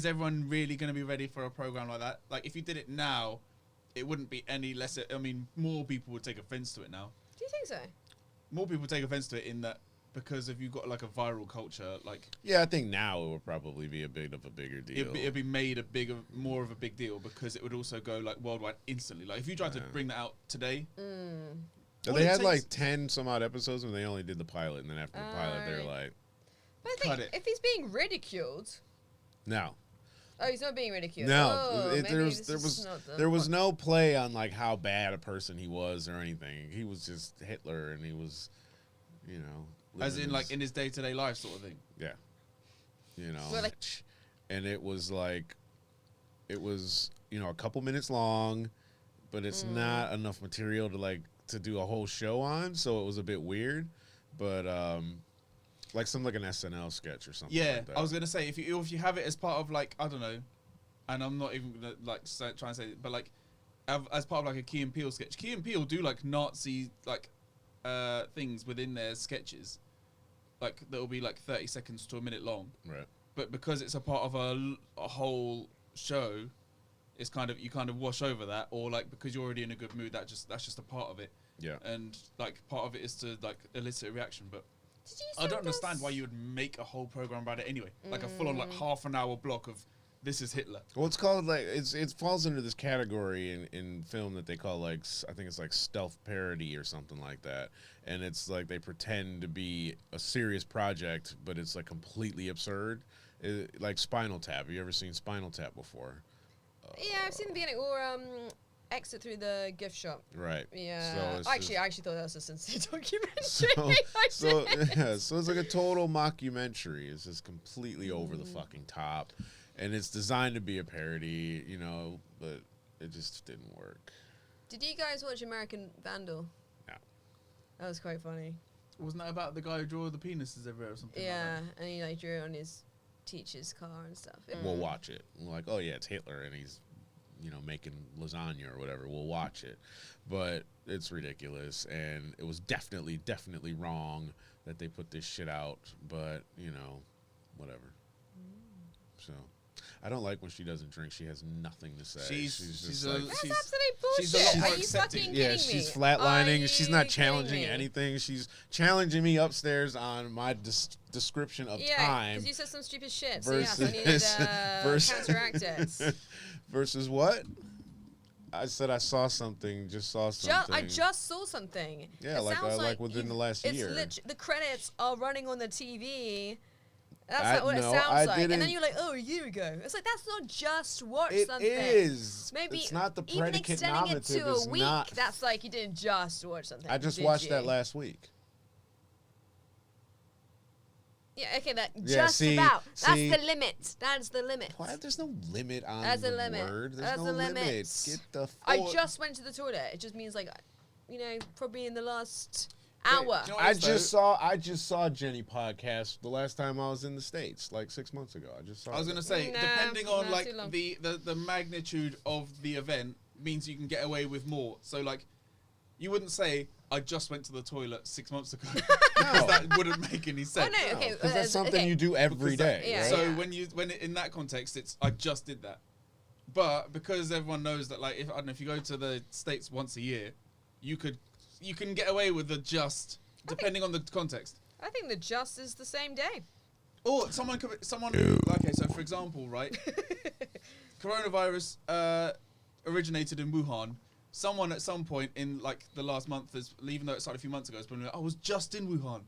[SPEAKER 3] everyone really going to be ready for a program like that? Like, if you did it now, it wouldn't be any less. I mean, more people would take offense to it now.
[SPEAKER 1] Do you think so?
[SPEAKER 3] More people take offense to it in that because if you've got like a viral culture, like
[SPEAKER 2] Yeah, I think now it would probably be a bigger deal.
[SPEAKER 3] it'd be made more of a big deal because it would also go like worldwide instantly. Like if you tried to bring that out today.
[SPEAKER 2] So they had like 10 some odd episodes and they only did the pilot, and then after the pilot they were like,
[SPEAKER 1] but I think if he's being ridiculed.
[SPEAKER 2] no.
[SPEAKER 1] Oh, he's not being ridiculed.
[SPEAKER 2] No,
[SPEAKER 1] Oh,
[SPEAKER 2] there was no play on like how bad a person he was or anything. He was just Hitler, and he was, you know,
[SPEAKER 3] as in like in his day-to-day life sort of thing.
[SPEAKER 2] Yeah, you know,
[SPEAKER 1] well, like,
[SPEAKER 2] and it was you know, a couple minutes long, but it's not enough material to do a whole show on, so it was a bit weird, but like an SNL sketch or something.
[SPEAKER 3] Yeah,
[SPEAKER 2] like that.
[SPEAKER 3] I was gonna say if you have it as part of like, I don't know, and I'm not even gonna like try and say it, but like as part of like a Key and Peele sketch. Key and Peele do like Nazi like things within their sketches, like that'll be like 30 seconds to a minute long.
[SPEAKER 2] Right.
[SPEAKER 3] But because it's a part of a whole show, it's kind of you kind of wash over that, or like because you're already in a good mood, that's just a part of it.
[SPEAKER 2] Yeah.
[SPEAKER 3] And like part of it is to like elicit a reaction, but
[SPEAKER 1] I
[SPEAKER 3] don't understand why you would make a whole program about it anyway. Like a full on like half an hour block of this is Hitler.
[SPEAKER 2] Well, it's called like it falls into this category in film that they call like, I think it's like stealth parody or something like that, and it's like they pretend to be a serious project, but it's like completely absurd. Like Spinal Tap. Have you ever seen Spinal Tap before?
[SPEAKER 1] Yeah, I've seen the beginning or exit through the gift shop.
[SPEAKER 2] Right.
[SPEAKER 1] Yeah.
[SPEAKER 2] So
[SPEAKER 1] I actually thought that was a sincere documentary.
[SPEAKER 2] So it's like a total mockumentary. It's just completely over the fucking top, and it's designed to be a parody, you know, but it just didn't work.
[SPEAKER 1] Did you guys watch American Vandal?
[SPEAKER 2] No.
[SPEAKER 1] That was quite funny.
[SPEAKER 3] Wasn't that about the guy who drew the penises everywhere or something?
[SPEAKER 1] Yeah,
[SPEAKER 3] like that?
[SPEAKER 1] and he like drew it on his teacher's car and stuff.
[SPEAKER 2] We'll watch it. We're like, oh yeah, it's Hitler, and he's, you know, making lasagna or whatever. We'll watch it, but it's ridiculous, and it was definitely wrong that they put this shit out. But you know, whatever. So, I don't like when she doesn't drink. She has nothing to say.
[SPEAKER 3] She's
[SPEAKER 2] just
[SPEAKER 3] a-
[SPEAKER 2] like,
[SPEAKER 1] That's
[SPEAKER 3] she's-
[SPEAKER 1] absolute
[SPEAKER 3] she's a
[SPEAKER 1] bullshit.
[SPEAKER 3] lot more
[SPEAKER 1] Are you
[SPEAKER 3] accepting.
[SPEAKER 1] fucking
[SPEAKER 2] yeah,
[SPEAKER 1] kidding me?
[SPEAKER 2] she's flatlining.
[SPEAKER 1] Are
[SPEAKER 2] She's not
[SPEAKER 1] you
[SPEAKER 2] challenging
[SPEAKER 1] kidding me?
[SPEAKER 2] anything. She's challenging me upstairs on my description of
[SPEAKER 1] Yeah,
[SPEAKER 2] time.
[SPEAKER 1] because you said some stupid shit. So yes, I needed
[SPEAKER 2] versus-
[SPEAKER 1] counteract it.
[SPEAKER 2] Versus what? I said I saw something. Just saw something.
[SPEAKER 1] I just saw something.
[SPEAKER 2] Yeah,
[SPEAKER 1] It
[SPEAKER 2] like
[SPEAKER 1] sounds
[SPEAKER 2] within the last
[SPEAKER 1] it's
[SPEAKER 2] year.
[SPEAKER 1] The credits are running on the TV. That's
[SPEAKER 2] I-
[SPEAKER 1] like what
[SPEAKER 2] no,
[SPEAKER 1] it sounds
[SPEAKER 2] I
[SPEAKER 1] like. And then
[SPEAKER 2] didn't-
[SPEAKER 1] you're like, oh, a year ago. It's like, that's not just watch
[SPEAKER 2] It
[SPEAKER 1] something.
[SPEAKER 2] is.
[SPEAKER 1] Maybe
[SPEAKER 2] it's not the
[SPEAKER 1] even
[SPEAKER 2] predicate
[SPEAKER 1] extending it
[SPEAKER 2] nominative.
[SPEAKER 1] to
[SPEAKER 2] It's
[SPEAKER 1] a week,
[SPEAKER 2] not.
[SPEAKER 1] that's like you didn't just watch something.
[SPEAKER 2] I just
[SPEAKER 1] did
[SPEAKER 2] watched
[SPEAKER 1] you?
[SPEAKER 2] that last week.
[SPEAKER 1] Yeah, okay, that
[SPEAKER 2] Yeah,
[SPEAKER 1] just
[SPEAKER 2] see-
[SPEAKER 1] about. That's
[SPEAKER 2] see-
[SPEAKER 1] the limit. That's the limit.
[SPEAKER 2] Why? There's no limit on
[SPEAKER 1] That's
[SPEAKER 2] the
[SPEAKER 1] a limit.
[SPEAKER 2] word. There's
[SPEAKER 1] That's
[SPEAKER 2] no
[SPEAKER 1] a limit.
[SPEAKER 2] Get the fuck.
[SPEAKER 1] I just went to the toilet. It just means like, you know, probably in the last hour.
[SPEAKER 3] Do you know what
[SPEAKER 2] I
[SPEAKER 3] it is,
[SPEAKER 2] just saw Jenny podcast the last time I was in the States, like 6 months ago. I just saw.
[SPEAKER 3] I was
[SPEAKER 2] it.
[SPEAKER 3] gonna say,
[SPEAKER 1] Nah,
[SPEAKER 3] depending on
[SPEAKER 1] nah,
[SPEAKER 3] like
[SPEAKER 1] too long.
[SPEAKER 3] the magnitude of the event means you can get away with more. So like, you wouldn't say I just went to the toilet 6 months ago.
[SPEAKER 2] No.
[SPEAKER 3] That wouldn't make any sense.
[SPEAKER 1] Oh, no, okay.
[SPEAKER 2] because that's something
[SPEAKER 1] okay.
[SPEAKER 2] you do every
[SPEAKER 3] Because that-
[SPEAKER 2] day.
[SPEAKER 1] Yeah,
[SPEAKER 2] right?
[SPEAKER 3] So
[SPEAKER 1] yeah.
[SPEAKER 3] in that context, it's I just did that. But because everyone knows that, like, if I don't know, if you go to the States once a year, you can get away with the just depending on the context.
[SPEAKER 1] I think the just is the same day.
[SPEAKER 3] Or someone okay. So for example, right, coronavirus originated in Wuhan. Someone at some point in like the last month, even though it started a few months ago, has been like, I was just in Wuhan.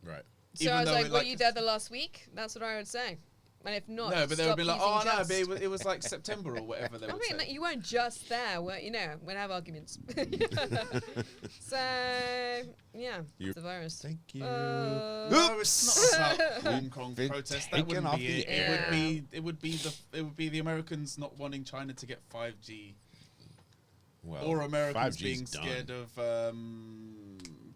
[SPEAKER 2] Right.
[SPEAKER 1] So
[SPEAKER 3] Even
[SPEAKER 1] I was
[SPEAKER 3] though
[SPEAKER 1] like,
[SPEAKER 3] it,
[SPEAKER 1] were you there the last week? That's what I would say. And if not,
[SPEAKER 3] No, but they would
[SPEAKER 1] stop
[SPEAKER 3] be like,
[SPEAKER 1] using
[SPEAKER 3] oh no,
[SPEAKER 1] just.
[SPEAKER 3] but it was like September or whatever they
[SPEAKER 1] I
[SPEAKER 3] would
[SPEAKER 1] mean,
[SPEAKER 3] say.
[SPEAKER 1] like, you weren't just there. You know, we'll have arguments. So, yeah, it's a virus.
[SPEAKER 2] Thank you.
[SPEAKER 3] No, it's not about Hong Kong
[SPEAKER 2] Been
[SPEAKER 3] protests. That
[SPEAKER 2] taken
[SPEAKER 3] wouldn't
[SPEAKER 2] off
[SPEAKER 3] be
[SPEAKER 2] the
[SPEAKER 3] it.
[SPEAKER 1] air.
[SPEAKER 3] It would be the Americans not wanting China to get 5G,
[SPEAKER 2] Well,
[SPEAKER 3] or Americans
[SPEAKER 2] 5G's
[SPEAKER 3] being
[SPEAKER 2] done.
[SPEAKER 3] scared of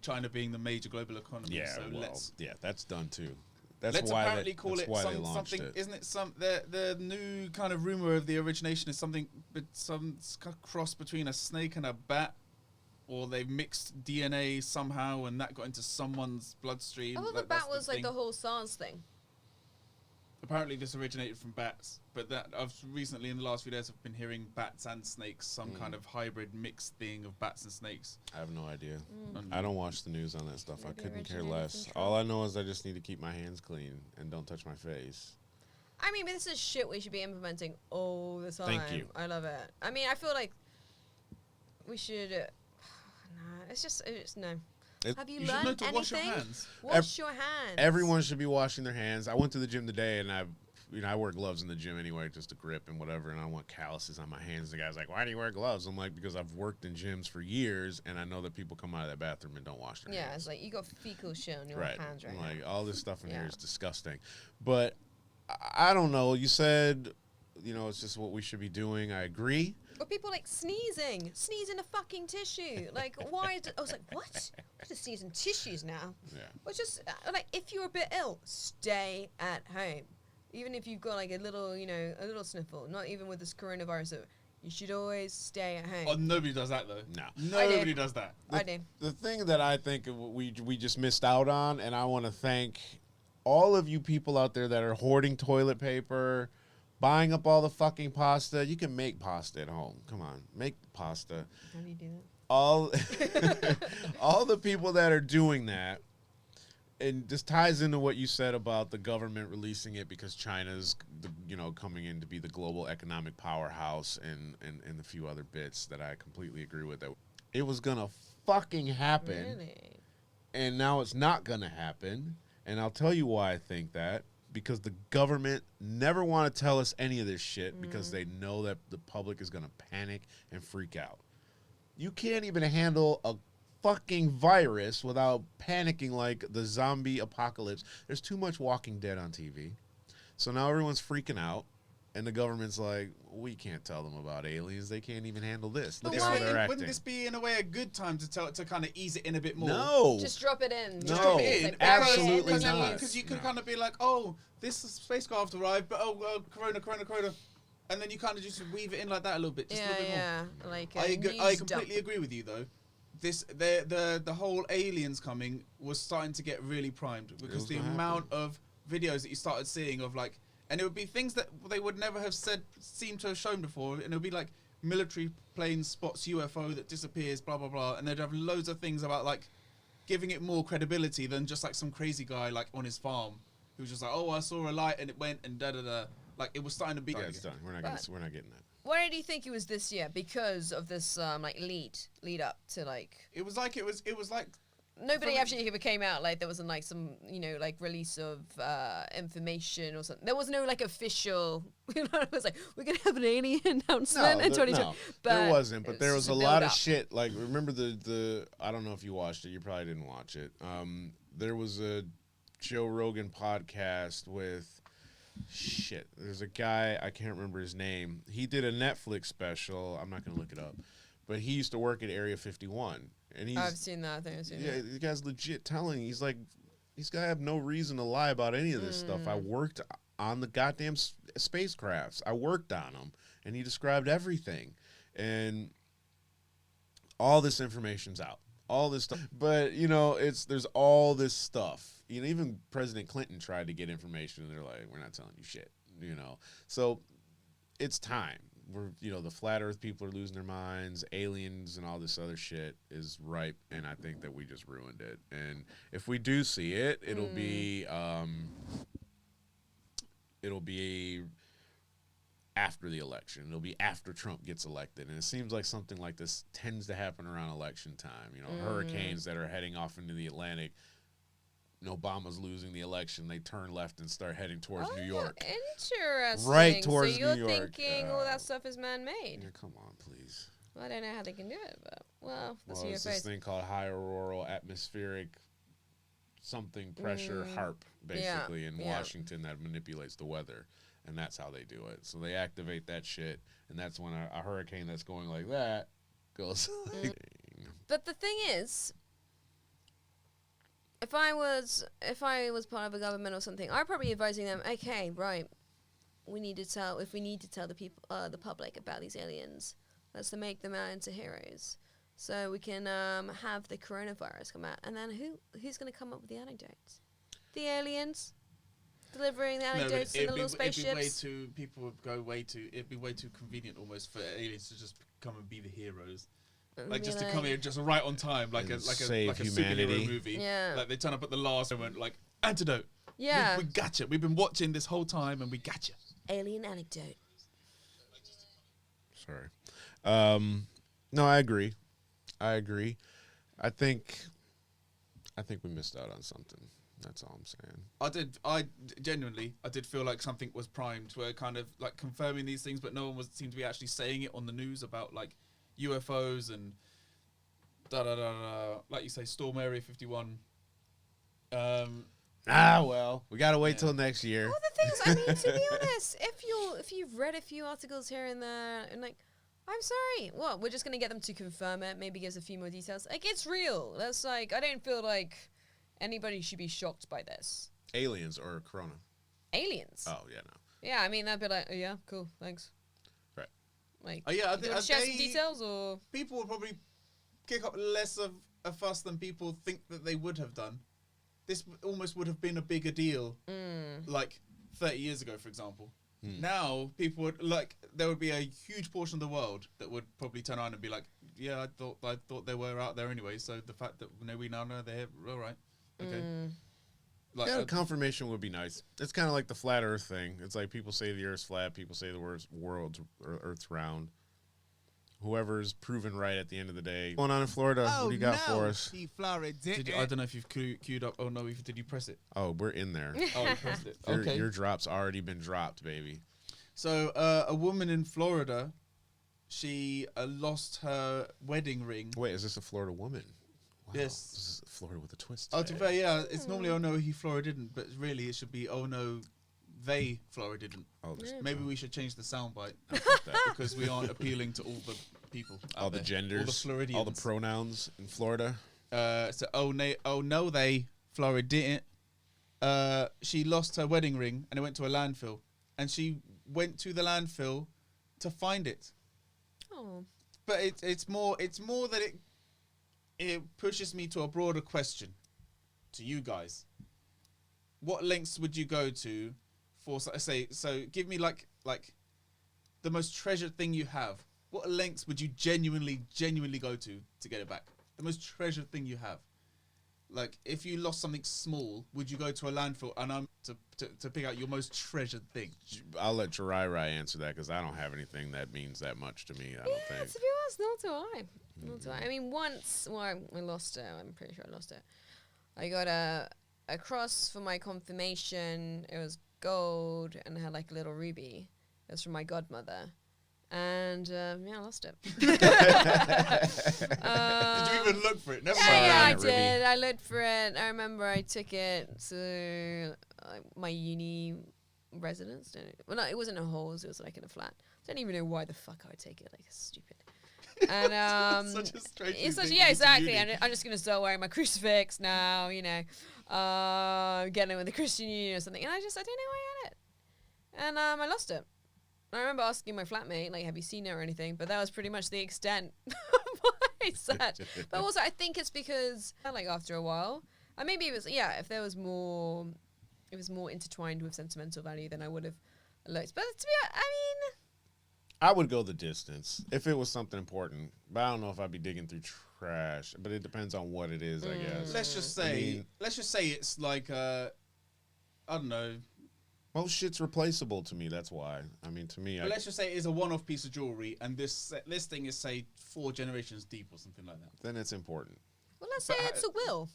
[SPEAKER 3] China being the major global economy.
[SPEAKER 2] Yeah,
[SPEAKER 3] so
[SPEAKER 2] well,
[SPEAKER 3] let's
[SPEAKER 2] that's done too. That's
[SPEAKER 3] let's
[SPEAKER 2] why
[SPEAKER 3] apparently call
[SPEAKER 2] that's
[SPEAKER 3] it
[SPEAKER 2] why they launched
[SPEAKER 3] something.
[SPEAKER 2] it.
[SPEAKER 3] Isn't it some the new kind of rumor of the origination is something, but some cross between a snake and a bat, or they've mixed DNA somehow and that got into someone's bloodstream.
[SPEAKER 1] I thought the bat was like the whole SARS thing.
[SPEAKER 3] apparently this originated from bats, but that I've recently in the last few days I've been hearing bats and snakes, some kind of hybrid mixed thing of bats and snakes.
[SPEAKER 2] I have no idea. I don't watch the news on that stuff. I couldn't care
[SPEAKER 1] originated
[SPEAKER 2] less.
[SPEAKER 1] from
[SPEAKER 2] All I know is I just need to keep my hands clean and don't touch my face.
[SPEAKER 1] I mean, but this is shit we should be implementing all the time.
[SPEAKER 2] Thank you.
[SPEAKER 1] I love it. I mean, I feel like we should. Nah, it's no. Have you learned anything?
[SPEAKER 3] Wash your hands.
[SPEAKER 1] Wash your hands.
[SPEAKER 2] Everyone should be washing their hands. I went to the gym today, and I wear gloves in the gym anyway, just to grip and whatever, and I want calluses on my hands. The guy's like, "Why do you wear gloves?" I'm like, "Because I've worked in gyms for years, and I know that people come out of that bathroom and don't wash their hands."
[SPEAKER 1] Yeah, it's like you got fecal shit on your hands right now.
[SPEAKER 2] Like all this stuff in here is disgusting. But I don't know. You said, it's just what we should be doing. I agree.
[SPEAKER 1] Or people like sneezing a fucking tissue. Like, why? I was like, what? I'm just sneezing tissues now.
[SPEAKER 2] Yeah.
[SPEAKER 1] Or just like, if you're a bit ill, stay at home. Even if you've got like a little, a little sniffle. Not even with this coronavirus. So you should always stay at home.
[SPEAKER 3] Oh, nobody does that though.
[SPEAKER 2] No.
[SPEAKER 3] Nobody does that.
[SPEAKER 1] I do.
[SPEAKER 2] The thing that I think we just missed out on, and I want to thank all of you people out there that are hoarding toilet paper, buying up all the fucking pasta. You can make pasta at home. Come on, make pasta.
[SPEAKER 1] How do you do that?
[SPEAKER 2] All the people that are doing that, and this ties into what you said about the government releasing it because China's, coming in to be the global economic powerhouse and a few other bits that I completely agree with. That it was gonna fucking happen,
[SPEAKER 1] Really?
[SPEAKER 2] and now it's not gonna happen. And I'll tell you why I think that. Because the government never want to tell us any of this shit because they know that the public is going to panic and freak out. You can't even handle a fucking virus without panicking like the zombie apocalypse. There's too much Walking Dead on TV. So now everyone's freaking out. And the government's like, we can't tell them about aliens. They can't even handle this. Look at how they're acting.
[SPEAKER 3] Wouldn't this be, in a way, a good time to kind of ease it in a bit more?
[SPEAKER 2] No.
[SPEAKER 1] Just drop it in.
[SPEAKER 2] No, absolutely not.
[SPEAKER 3] Because you could kind of be like, oh, this spacecraft arrived, but corona. And then you kind of just weave it in like that a little bit. Just a little bit more.
[SPEAKER 1] Like
[SPEAKER 3] I completely agree with you, though. The whole aliens coming was starting to get really primed because the amount of videos that you started seeing of like, and it would be things that they would never have seemed to have shown before. And it would be like military plane spots UFO that disappears, blah, blah, blah. And they'd have loads of things about like giving it more credibility than just like some crazy guy like on his farm who was just like, oh, I saw a light and it went and da-da-da. Like it was starting to be...
[SPEAKER 2] Yeah, it's done. We're not getting that.
[SPEAKER 1] Why do you think it was this year? Because of this lead up to like...
[SPEAKER 3] It was like...
[SPEAKER 1] Nobody actually ever came out, like, there wasn't, like, some, like, release of information or something. There was no, like, official, it was like, we're going to have an alien announcement in 2020.
[SPEAKER 2] No, there wasn't, but there was a lot of shit. Like, remember I don't know if you watched it. You probably didn't watch it. There was a Joe Rogan podcast with, there's a guy, I can't remember his name. He did a Netflix special. I'm not going to look it up. But he used to work at Area 51. And
[SPEAKER 1] I've seen that. I think I've seen that.
[SPEAKER 2] Yeah, the guy's legit telling. He's like, these guys have no reason to lie about any of this stuff. I worked on the goddamn spacecrafts. I worked on them. And he described everything. And all this information's out. All this stuff. But, there's all this stuff. Even President Clinton tried to get information, and they're like, we're not telling you shit. So it's time. The flat earth people are losing their minds, aliens and all this other shit is ripe, and I think that we just ruined it. And if we do see it, it'll be after the election. It'll be after Trump gets elected. And it seems like something like this tends to happen around election time. Hurricanes that are heading off into the Atlantic. Obama's losing the election, they turn left and start heading towards New York.
[SPEAKER 1] Interesting.
[SPEAKER 2] Right towards New York.
[SPEAKER 1] So you're thinking all that stuff is man-made.
[SPEAKER 2] Yeah, come on, please.
[SPEAKER 1] Well, I don't know how they can do it, but, that's
[SPEAKER 2] it's this thing called high auroral atmospheric something pressure HARP, basically, in Washington that manipulates the weather. And that's how they do it. So they activate that shit, and that's when a hurricane that's going like that goes
[SPEAKER 1] But the thing is... If I was part of a government or something, I'd probably be advising them, okay, right, if we need to tell the people, the public about these aliens, let's make them out into heroes, so we can have the coronavirus come out, and then who's going to come up with the anecdotes? The aliens. delivering the anecdotes in the little spaceships.
[SPEAKER 3] People would go way too. It'd be way too convenient almost for aliens to just come and be the heroes. Like just to come here just right on time, like a superhero movie.
[SPEAKER 1] Yeah.
[SPEAKER 3] Like they turn up at the last moment, like antidote.
[SPEAKER 1] Yeah.
[SPEAKER 3] We got you. We've been watching this whole time, and we got you.
[SPEAKER 1] Alien anecdote.
[SPEAKER 2] Sorry. No, I agree. I think we missed out on something. That's all I'm saying.
[SPEAKER 3] I genuinely did feel like something was primed, where kind of like confirming these things, but no one seemed to be actually saying it on the news about like UFOs and like you say, Storm Area 51.
[SPEAKER 2] Well, we gotta wait till next year.
[SPEAKER 1] All the things, I mean, to be honest, if you've read a few articles here and there, and like, I'm sorry, what, we're just gonna get them to confirm it, maybe give us a few more details. Like, it's real. That's like, I don't feel like anybody should be shocked by this.
[SPEAKER 2] Aliens or Corona?
[SPEAKER 1] Aliens.
[SPEAKER 2] Oh, yeah, no.
[SPEAKER 1] Yeah, I mean, that'd be like, oh, yeah, cool, thanks.
[SPEAKER 2] Right.
[SPEAKER 1] Like,
[SPEAKER 3] yeah,
[SPEAKER 1] do you want to share some details, or?
[SPEAKER 3] People would probably kick up less of a fuss than people think that they would have done. This almost would have been a bigger deal, like 30 years ago, for example. Now, people would, like, there would be a huge portion of the world that would probably turn around and be like, yeah, I thought they were out there anyway, so the fact that we now know they're here, all right, okay. Like,
[SPEAKER 2] yeah, confirmation would be nice. It's kind of like the flat Earth thing. It's like people say the Earth's flat, people say the world's or Earth's round. Whoever's proven right at the end of the day. What's going on in Florida? What do you got for us?
[SPEAKER 3] I don't know if you've queued up. Oh, no, did you press it?
[SPEAKER 2] Oh, we're in there.
[SPEAKER 3] Oh, you pressed it. Okay.
[SPEAKER 2] Your drop's already been dropped, baby.
[SPEAKER 3] So, a woman in Florida, she lost her wedding ring.
[SPEAKER 2] Wait, is this a Florida woman? Wow,
[SPEAKER 3] yes.
[SPEAKER 2] This is Florida with a twist.
[SPEAKER 3] Oh, to be fair, yeah, it's normally, oh no, he Florida didn't, but really it should be, oh no, they Florida didn't.
[SPEAKER 2] Oh,
[SPEAKER 3] maybe we should change the soundbite because we aren't appealing to all the people,
[SPEAKER 2] all the genders,
[SPEAKER 3] all the Floridians,
[SPEAKER 2] all the pronouns in Florida.
[SPEAKER 3] So oh no, they Florida didn't. She lost her wedding ring and it went to a landfill, and she went to the landfill to find it.
[SPEAKER 1] Oh.
[SPEAKER 3] But it's more that it pushes me to a broader question to you guys. What lengths would you go to for, say, so give me like the most treasured thing you have. What lengths would you genuinely go to get it back? The most treasured thing you have. Like, if you lost something small, would you go to a landfill and to pick out your most treasured thing?
[SPEAKER 2] I'll let Jirai answer that because I don't have anything that means that much to me. I don't think.
[SPEAKER 1] To be honest, not do I. Not do I. I mean, once, well, I lost it. I'm pretty sure I lost it. I got a cross for my confirmation. It was gold and it had like a little ruby. It was from my godmother. And yeah, I lost it.
[SPEAKER 3] Did you even look for it? Never mind.
[SPEAKER 1] Yeah, I did. I looked for it. I remember I took it to my uni residence. Well, no, it wasn't a hall. It was like in a flat. I don't even know why the fuck I would take it. Like, it's stupid. And
[SPEAKER 3] such a strange
[SPEAKER 1] yeah, exactly. And I'm just gonna start wearing my crucifix now. You know, getting with the Christian Union or something. And I don't know why I had it. And I lost it. I remember asking my flatmate, like, have you seen it or anything? But that was pretty much the extent of what I said. But also, I think it's because, like, after a while, and maybe it was, yeah, if there was more, it was more intertwined with sentimental value, then I would have looked. But to be honest, I mean,
[SPEAKER 2] I would go the distance if it was something important. But I don't know if I'd be digging through trash. But it depends on what it is, I guess.
[SPEAKER 3] Let's just say it's like, I don't know.
[SPEAKER 2] Most shit's replaceable to me. That's why. I mean, to me,
[SPEAKER 3] but let's just say it is a one-off piece of jewelry, and this thing is, say, 4 generations deep or something like that.
[SPEAKER 2] Then it's important.
[SPEAKER 1] Well, let's say it's a will.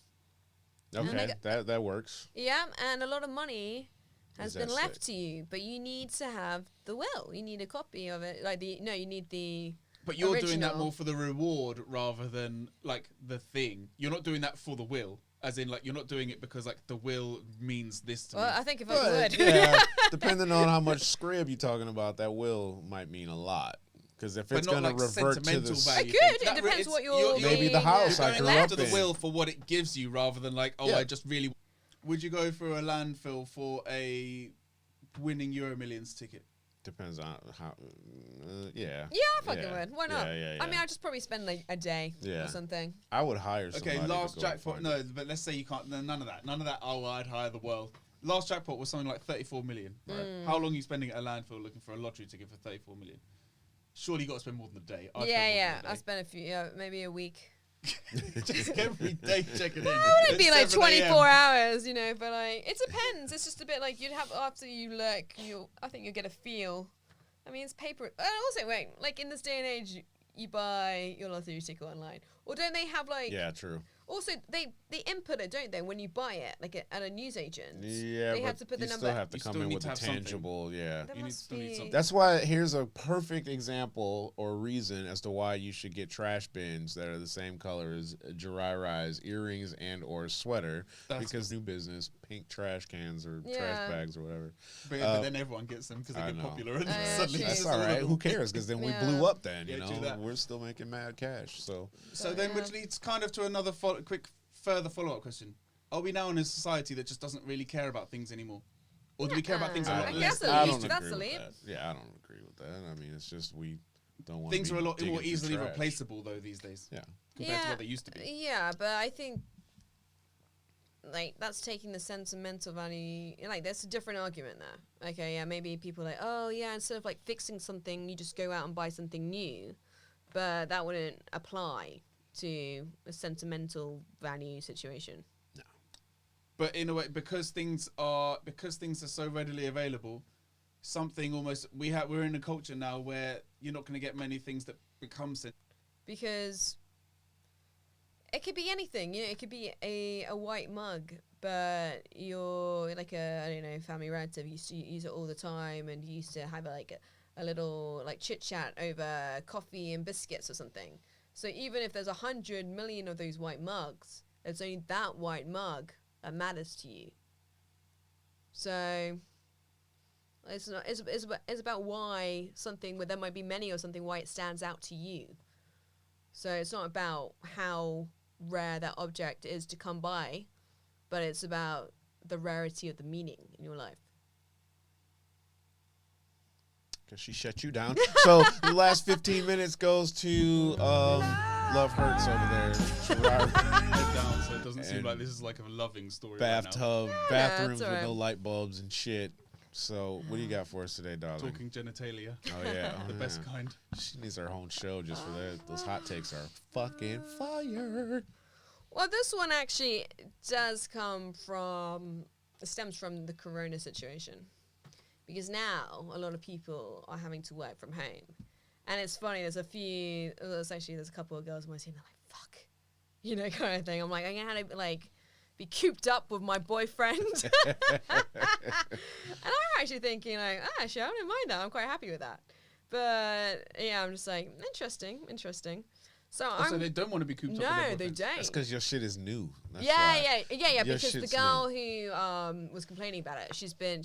[SPEAKER 2] Okay, that works.
[SPEAKER 1] Yeah, and a lot of money has been left to you, but you need to have the will. You need a copy of it. You need the.
[SPEAKER 3] But you're doing that more for the reward rather than like the thing. You're not doing that for the will. As in, like, you're not doing it because, like, the will means this to me.
[SPEAKER 1] I think if I would.
[SPEAKER 2] Yeah, depending on how much scrib you're talking about, that will might mean a lot. Because if it's going to revert to this...
[SPEAKER 1] It could. It depends what you're
[SPEAKER 2] maybe the house I grew up in.
[SPEAKER 3] The will for what it gives you rather than, like, I just really... Would you go through a landfill for a winning Euro Millions ticket?
[SPEAKER 2] Depends on how... yeah.
[SPEAKER 1] Yeah, I fucking would. Why not?
[SPEAKER 2] Yeah.
[SPEAKER 1] I mean, I'd just probably spend like a day or something.
[SPEAKER 2] I would hire somebody.
[SPEAKER 3] Okay, last jackpot. No, but let's say you can't. None of that. None of that. Oh, I'd hire the world. last jackpot was something like 34 million. Right? How long are you spending at a landfill looking for a lottery ticket for 34 million? Surely you got to spend more than a day.
[SPEAKER 1] I spent a few, maybe a week.
[SPEAKER 3] Just every day checking in.
[SPEAKER 1] It would be like 24 hours, you know, but like it depends. It's just a bit like you'd have after you look, I think you'll get a feel. I mean, it's paper. And also, wait, like in this day and age, you buy your lottery ticket online, or don't they have like?
[SPEAKER 2] Yeah, true.
[SPEAKER 1] Also, they input it, don't they, when you buy it, like at a newsagent?
[SPEAKER 2] Yeah,
[SPEAKER 1] they
[SPEAKER 2] but
[SPEAKER 1] have to put the
[SPEAKER 2] you
[SPEAKER 1] number.
[SPEAKER 2] still have to come in
[SPEAKER 3] need
[SPEAKER 2] with
[SPEAKER 3] to
[SPEAKER 2] a
[SPEAKER 3] have something.
[SPEAKER 2] tangible, yeah.
[SPEAKER 1] There
[SPEAKER 3] You
[SPEAKER 1] must
[SPEAKER 3] still need
[SPEAKER 1] be-
[SPEAKER 3] something.
[SPEAKER 2] That's why here's a perfect example or reason as to why you should get trash bins that are the same color as Jiraiya's earrings and or sweater, because new business, pink trash cans or trash bags or whatever.
[SPEAKER 3] But then everyone gets them because they get popular and suddenly
[SPEAKER 1] true.
[SPEAKER 2] That's all right. Who cares? Because then we blew up. Then you
[SPEAKER 3] Yeah,
[SPEAKER 2] know we're still making mad cash. So
[SPEAKER 3] then, which leads kind of to another quick further follow-up question: are we now in a society that just doesn't really care about things anymore, or do we care about things a lot less?
[SPEAKER 2] I don't
[SPEAKER 1] That's
[SPEAKER 2] agree
[SPEAKER 1] the
[SPEAKER 2] with
[SPEAKER 1] leap.
[SPEAKER 2] that. Yeah, I don't agree with that. I mean, it's just we don't want
[SPEAKER 3] Things are a lot more
[SPEAKER 2] digging
[SPEAKER 3] easily
[SPEAKER 2] through trash.
[SPEAKER 3] replaceable though these days.
[SPEAKER 2] Yeah,
[SPEAKER 3] compared to what they used to be.
[SPEAKER 1] Yeah, but I think like that's taking the sentimental value. Like, there's a different argument there. Okay, yeah, maybe people are like, oh yeah, instead of like fixing something, you just go out and buy something new, but that wouldn't apply to a sentimental value situation.
[SPEAKER 2] no.
[SPEAKER 3] But in a way, because things are so readily available, something almost we're in a culture now where you're not going to get many things that become
[SPEAKER 1] Because it could be anything, you know. It could be a white mug, but you're like I don't know, family relative used to use it all the time, and you used to have like a little like chit chat over coffee and biscuits or something. So even if there's 100 million of those white mugs, it's only that white mug that matters to you. So it's not. It's about why something, where there might be many or something, why it stands out to you. So it's not about how rare that object is to come by, but it's about the rarity of the meaning in your life.
[SPEAKER 2] Because she shut you down. So the last 15 minutes goes to Love Hurts over there.
[SPEAKER 3] head down, so it doesn't seem like this is like a loving story.
[SPEAKER 2] Bathtub,
[SPEAKER 1] Yeah,
[SPEAKER 2] bathrooms
[SPEAKER 1] that's
[SPEAKER 2] with
[SPEAKER 1] all
[SPEAKER 2] no
[SPEAKER 1] right.
[SPEAKER 2] light bulbs and shit. So what do you got for us today, darling?
[SPEAKER 3] Talking genitalia,
[SPEAKER 2] Oh yeah,
[SPEAKER 3] the best kind.
[SPEAKER 2] She needs her own show just for that. Those hot takes are fucking fire.
[SPEAKER 1] Well, this one actually does stems from the corona situation. Because now a lot of people are having to work from home. And it's funny, there's a couple of girls on my team that are like, fuck, you know, kind of thing. I'm like, I'm going to have to like be cooped up with my boyfriend. And I'm actually thinking like, actually, I don't mind that. I'm quite happy with that. But yeah, I'm just like, interesting. So
[SPEAKER 3] So they don't want to be cooped up.
[SPEAKER 1] no, they don't.
[SPEAKER 2] That's because your shit is new. That's
[SPEAKER 1] Yeah.
[SPEAKER 2] why. Your
[SPEAKER 1] Because the
[SPEAKER 2] shit's
[SPEAKER 1] girl who was complaining about it, she's like,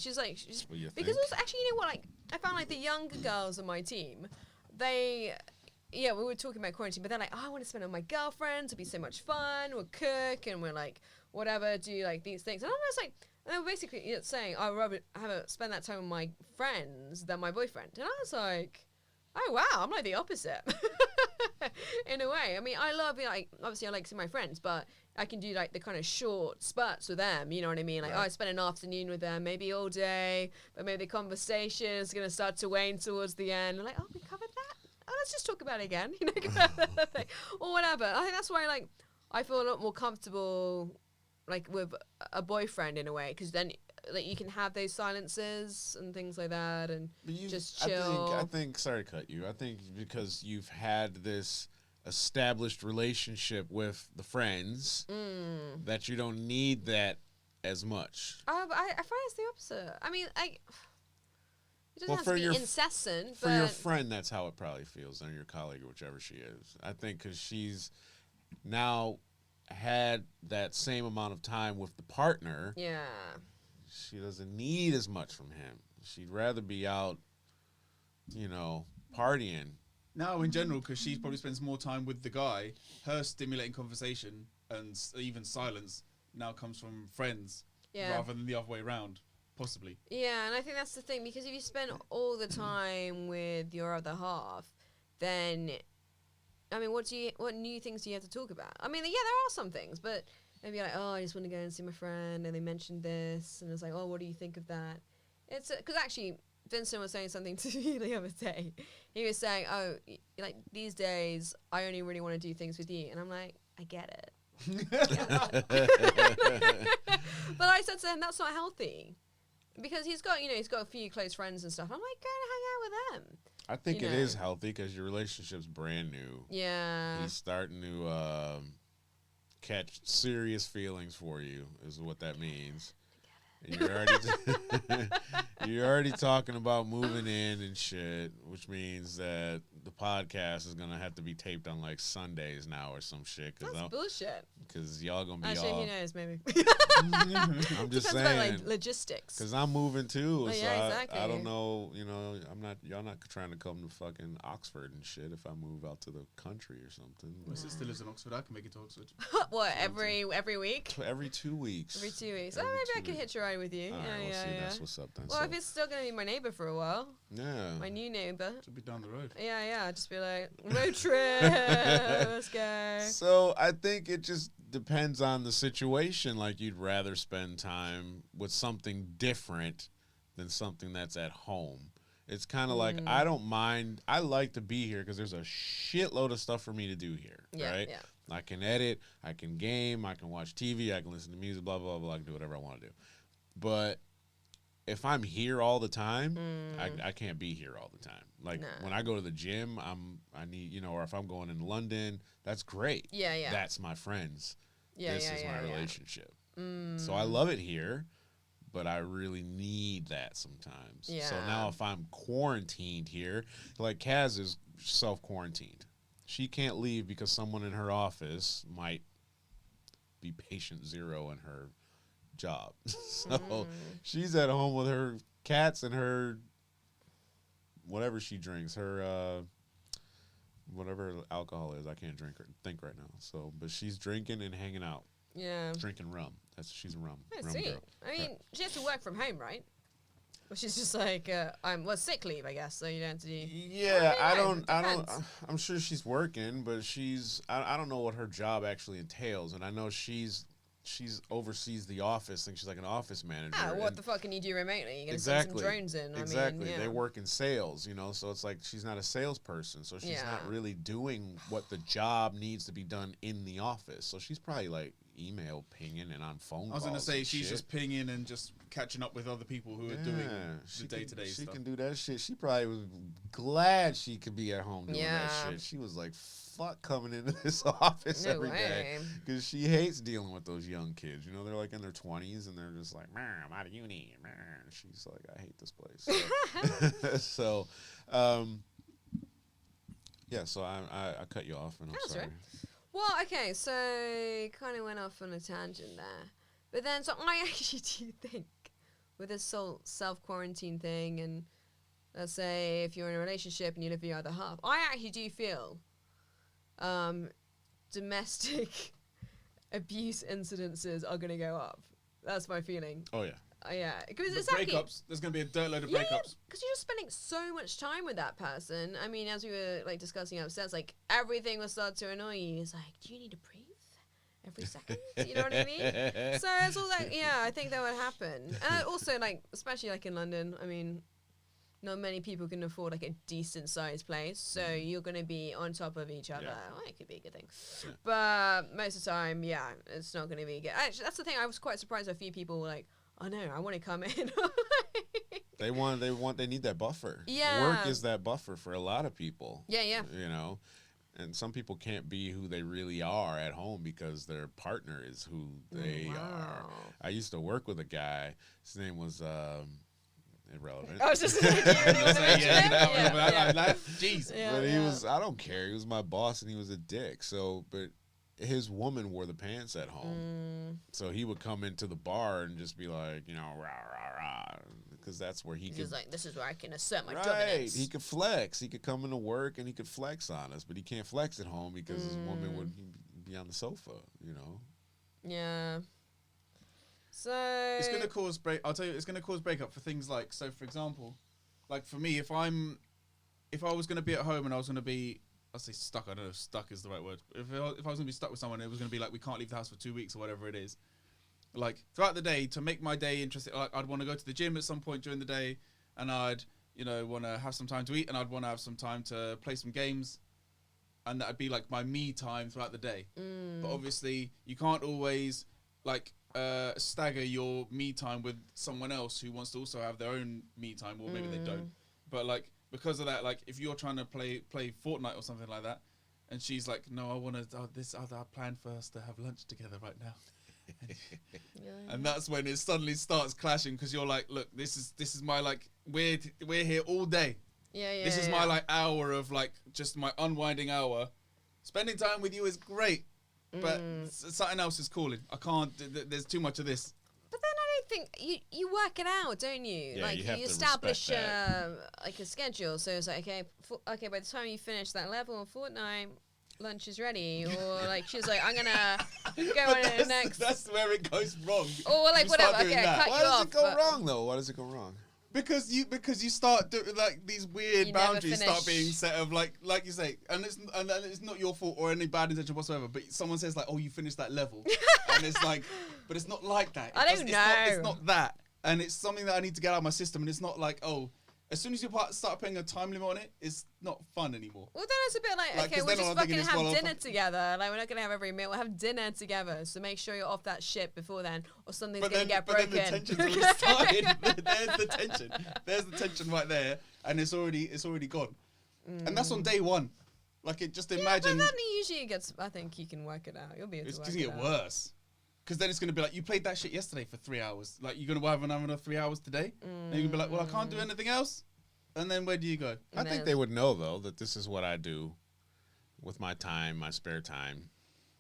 [SPEAKER 2] What you
[SPEAKER 1] because
[SPEAKER 2] think?
[SPEAKER 1] also, actually, you know what? Like, I found like the younger girls on my team, we were talking about quarantine, but they're like, oh, I want to spend it with my girlfriends. It'll be so much fun. We'll cook and we're like, whatever, do like these things. And I'm just like, and they were basically saying, I'd rather spend that time with my friends than my boyfriend. And I was like, oh wow, I'm like the opposite. In a way. I mean, I love, like, obviously I like seeing my friends, but I can do like the kind of short spurts with them, you know what I mean? Like, I spend an afternoon with them, maybe all day, but maybe the conversation is going to start to wane towards the end. I'm like, oh, we covered that? Oh, let's just talk about it again, you know, or whatever. I think that's why, like, I feel a lot more comfortable, like, with a boyfriend in a way, because then, like, you can have those silences and things like that, and just chill.
[SPEAKER 2] I think. Sorry to cut you. I think because you've had this established relationship with the friends that you don't need that as much.
[SPEAKER 1] But I find it's the opposite. I mean, it doesn't have
[SPEAKER 2] for
[SPEAKER 1] to be
[SPEAKER 2] your
[SPEAKER 1] incessant,
[SPEAKER 2] For
[SPEAKER 1] but
[SPEAKER 2] your friend, that's how it probably feels, and your colleague or whichever she is. I think because she's now had that same amount of time with the partner.
[SPEAKER 1] yeah.
[SPEAKER 2] She doesn't need as much from him. She'd rather be out, you know, partying.
[SPEAKER 3] No, in general, because she probably spends more time with the guy. Her stimulating conversation and even silence now comes from friends rather than the other way around, possibly.
[SPEAKER 1] Yeah, and I think that's the thing, because if you spend all the time with your other half, then, I mean, what new things do you have to talk about? I mean, yeah, there are some things, but they'd be like, oh, I just want to go and see my friend, and they mentioned this, and it's like, oh, what do you think of that? It's because actually Vincent was saying something to me the other day. He was saying, oh, like these days I only really want to do things with you, and I'm like, I get it. But I said to him, that's not healthy, because he's got a few close friends and stuff. I'm like, go and hang out with them.
[SPEAKER 2] I think it is healthy because your relationship's brand new.
[SPEAKER 1] Yeah.
[SPEAKER 2] He's starting to catch serious feelings for you, is what that means. And you're already talking about moving in and shit, which means that the podcast is gonna have to be taped on like Sundays now or some shit.
[SPEAKER 1] That's bullshit.
[SPEAKER 2] Because y'all gonna be
[SPEAKER 1] actually, who knows? Maybe.
[SPEAKER 2] I'm just saying.
[SPEAKER 1] About, like, logistics.
[SPEAKER 2] Because I'm moving too.
[SPEAKER 1] Oh,
[SPEAKER 2] so
[SPEAKER 1] yeah, exactly.
[SPEAKER 2] I don't know. Y'all not trying to come to fucking Oxford and shit. If I move out to the country or something.
[SPEAKER 3] My sister lives in Oxford. I can make it to Oxford.
[SPEAKER 1] What, every week?
[SPEAKER 2] Every 2 weeks.
[SPEAKER 1] Every 2 weeks. Maybe I can hitch a ride with you.
[SPEAKER 2] All right, we'll see. That's what's up then.
[SPEAKER 1] Well, if it's still gonna be my neighbor for a while.
[SPEAKER 2] Yeah.
[SPEAKER 1] My new neighbor.
[SPEAKER 3] Should be down the road.
[SPEAKER 1] Yeah. Just be like, road trip. Let's go.
[SPEAKER 2] So I think it just depends on the situation. Like, you'd rather spend time with something different than something that's at home. It's kind of like, I don't mind. I like to be here because there's a shitload of stuff for me to do here, right? Yeah. I can edit, I can game, I can watch TV, I can listen to music, blah, blah, blah. I can do whatever I want to do. But if I'm here all the time, I can't be here all the time. Like, when I go to the gym, I need, or if I'm going in London, that's great. Yeah. That's my friends. This is my relationship. So I love it here, but I really need that sometimes. Yeah. So now if I'm quarantined here, like Kaz is self-quarantined. She can't leave because someone in her office might be patient zero in her job. So she's at home with her cats and her whatever she drinks, her whatever alcohol is. I can't think right now. So, but she's drinking and hanging out. Yeah. Drinking rum. She's a rum.
[SPEAKER 1] Rum girl. I mean, she has to work from home, right? Which is just like sick leave, I guess. So you don't have to do.
[SPEAKER 2] Yeah, I'm sure she's working, but I don't know what her job actually entails, and I know she's oversees the office, and she's like an office manager.
[SPEAKER 1] What the fuck can you do remotely? You're gonna send some drones in.
[SPEAKER 2] Exactly.
[SPEAKER 1] I mean,
[SPEAKER 2] They work in sales, so it's like she's not a salesperson, so she's not really doing what the job needs to be done in the office. So she's probably like email pinging and on phone calls.
[SPEAKER 3] I was gonna say she's just pinging and just catching up with other people who are doing the day-to-day stuff.
[SPEAKER 2] She can do that shit. She probably was glad she could be at home doing that shit. She was like, fuck coming into this office every day. Because she hates dealing with those young kids. They're like in their 20s and they're just like, I'm out of uni. She's like, I hate this place. So, so I cut you off and I'm sorry.
[SPEAKER 1] Right. Well, okay, so kind of went off on a tangent there. But then, so I actually do think with this whole self-quarantine thing, and let's say if you're in a relationship and you live with your other half, I actually do feel domestic abuse incidences are going to go up. That's my feeling.
[SPEAKER 2] Oh, yeah.
[SPEAKER 1] Yeah, because
[SPEAKER 3] it's breakups. There's going to be a dirt load of breakups.
[SPEAKER 1] Because you're just spending so much time with that person. I mean, as we were like discussing upstairs, like everything will start to annoy you. It's like, do you need to breathe every second? You know what I mean? So it's all like, I think that would happen. And also, like, especially like in London, I mean, not many people can afford like a decent sized place, so you're going to be on top of each other. Well, it could be a good thing, but most of the time, it's not going to be good. Actually, that's the thing. I was quite surprised. A few people were like, oh no, I want to come in.
[SPEAKER 2] They need that buffer.
[SPEAKER 1] Yeah.
[SPEAKER 2] Work is that buffer for a lot of people.
[SPEAKER 1] Yeah.
[SPEAKER 2] And some people can't be who they really are at home because their partner is who they are. I used to work with a guy. His name was irrelevant.
[SPEAKER 1] I was just
[SPEAKER 3] jeez.
[SPEAKER 2] But he was, I don't care. He was my boss and he was a dick. So, but his woman wore the pants at home. So he would come into the bar and just be like, rah, rah, rah. Because that's where he could.
[SPEAKER 1] He's like, this is where I can assert my dominance.
[SPEAKER 2] He could flex. He could come into work and he could flex on us. But he can't flex at home because his woman would be on the sofa,
[SPEAKER 1] Yeah. So.
[SPEAKER 3] It's going to cause I'll tell you, it's going to cause breakup for things like, so for example, like for me, if I was going to be at home and I was going to be I'll say stuck. I don't know if stuck is the right word. If I was gonna be stuck with someone, it was gonna be like we can't leave the house for 2 weeks or whatever it is. Like throughout the day, to make my day interesting, like I'd want to go to the gym at some point during the day, and I'd want to have some time to eat, and I'd want to have some time to play some games, and that'd be like my me time throughout the day. But obviously, you can't always like stagger your me time with someone else who wants to also have their own me time, or maybe they don't. But like because of that, like if you're trying to play Fortnite or something like that, and she's like, no, I want to this other plan for us to have lunch together right now. And that's when it suddenly starts clashing, because you're like, look, this is my like we're here all day. This is my like hour of like just my unwinding hour. Spending time with you is great, but something else is calling. I can't. There's too much of this.
[SPEAKER 1] But then I don't think you work it out, don't you?
[SPEAKER 2] Yeah,
[SPEAKER 1] like
[SPEAKER 2] you
[SPEAKER 1] establish like a schedule. So it's like okay, by the time you finish that level on Fortnite, lunch is ready, or like she's like, I'm gonna go on to the next.
[SPEAKER 3] That's where it goes wrong.
[SPEAKER 1] Or like whatever. Okay, cut
[SPEAKER 2] Why
[SPEAKER 1] you
[SPEAKER 2] does
[SPEAKER 1] off.
[SPEAKER 2] it go wrong though? Why does it go wrong?
[SPEAKER 3] Because you start doing like these weird
[SPEAKER 1] You
[SPEAKER 3] boundaries
[SPEAKER 1] never
[SPEAKER 3] start being
[SPEAKER 1] finish.
[SPEAKER 3] set of like you say, and it's not your fault or any bad intention whatsoever. But someone says like, oh, you finished that level, and it's like, but it's not like that.
[SPEAKER 1] I don't know.
[SPEAKER 3] It's not that, and it's something that I need to get out of my system. And it's not like, oh, as soon as you start putting a time limit on it, it's not fun anymore.
[SPEAKER 1] Well, then it's a bit like, okay,
[SPEAKER 3] 'cause
[SPEAKER 1] we'll
[SPEAKER 3] then
[SPEAKER 1] just
[SPEAKER 3] I'm thinking
[SPEAKER 1] fucking
[SPEAKER 3] it's,
[SPEAKER 1] have dinner together. Like, we're not gonna have every meal. We'll have dinner together. So make sure you're off that shit before then, or something's gonna get broken.
[SPEAKER 3] Then the tension's already started. There's the tension. There's the tension right there, and it's already gone. And that's on day one. Like, it just imagine.
[SPEAKER 1] But then usually it gets. I think you can work it out. You'll be able to
[SPEAKER 3] It's
[SPEAKER 1] work
[SPEAKER 3] going to
[SPEAKER 1] it
[SPEAKER 3] get
[SPEAKER 1] out.
[SPEAKER 3] worse. Because then it's going to be like, you played that shit yesterday for 3 hours. Like, you're going to have another 3 hours today? And you're going to be like, well, I can't do anything else? And then where do you go?
[SPEAKER 2] I think they would know, though, that this is what I do with my time, my spare time.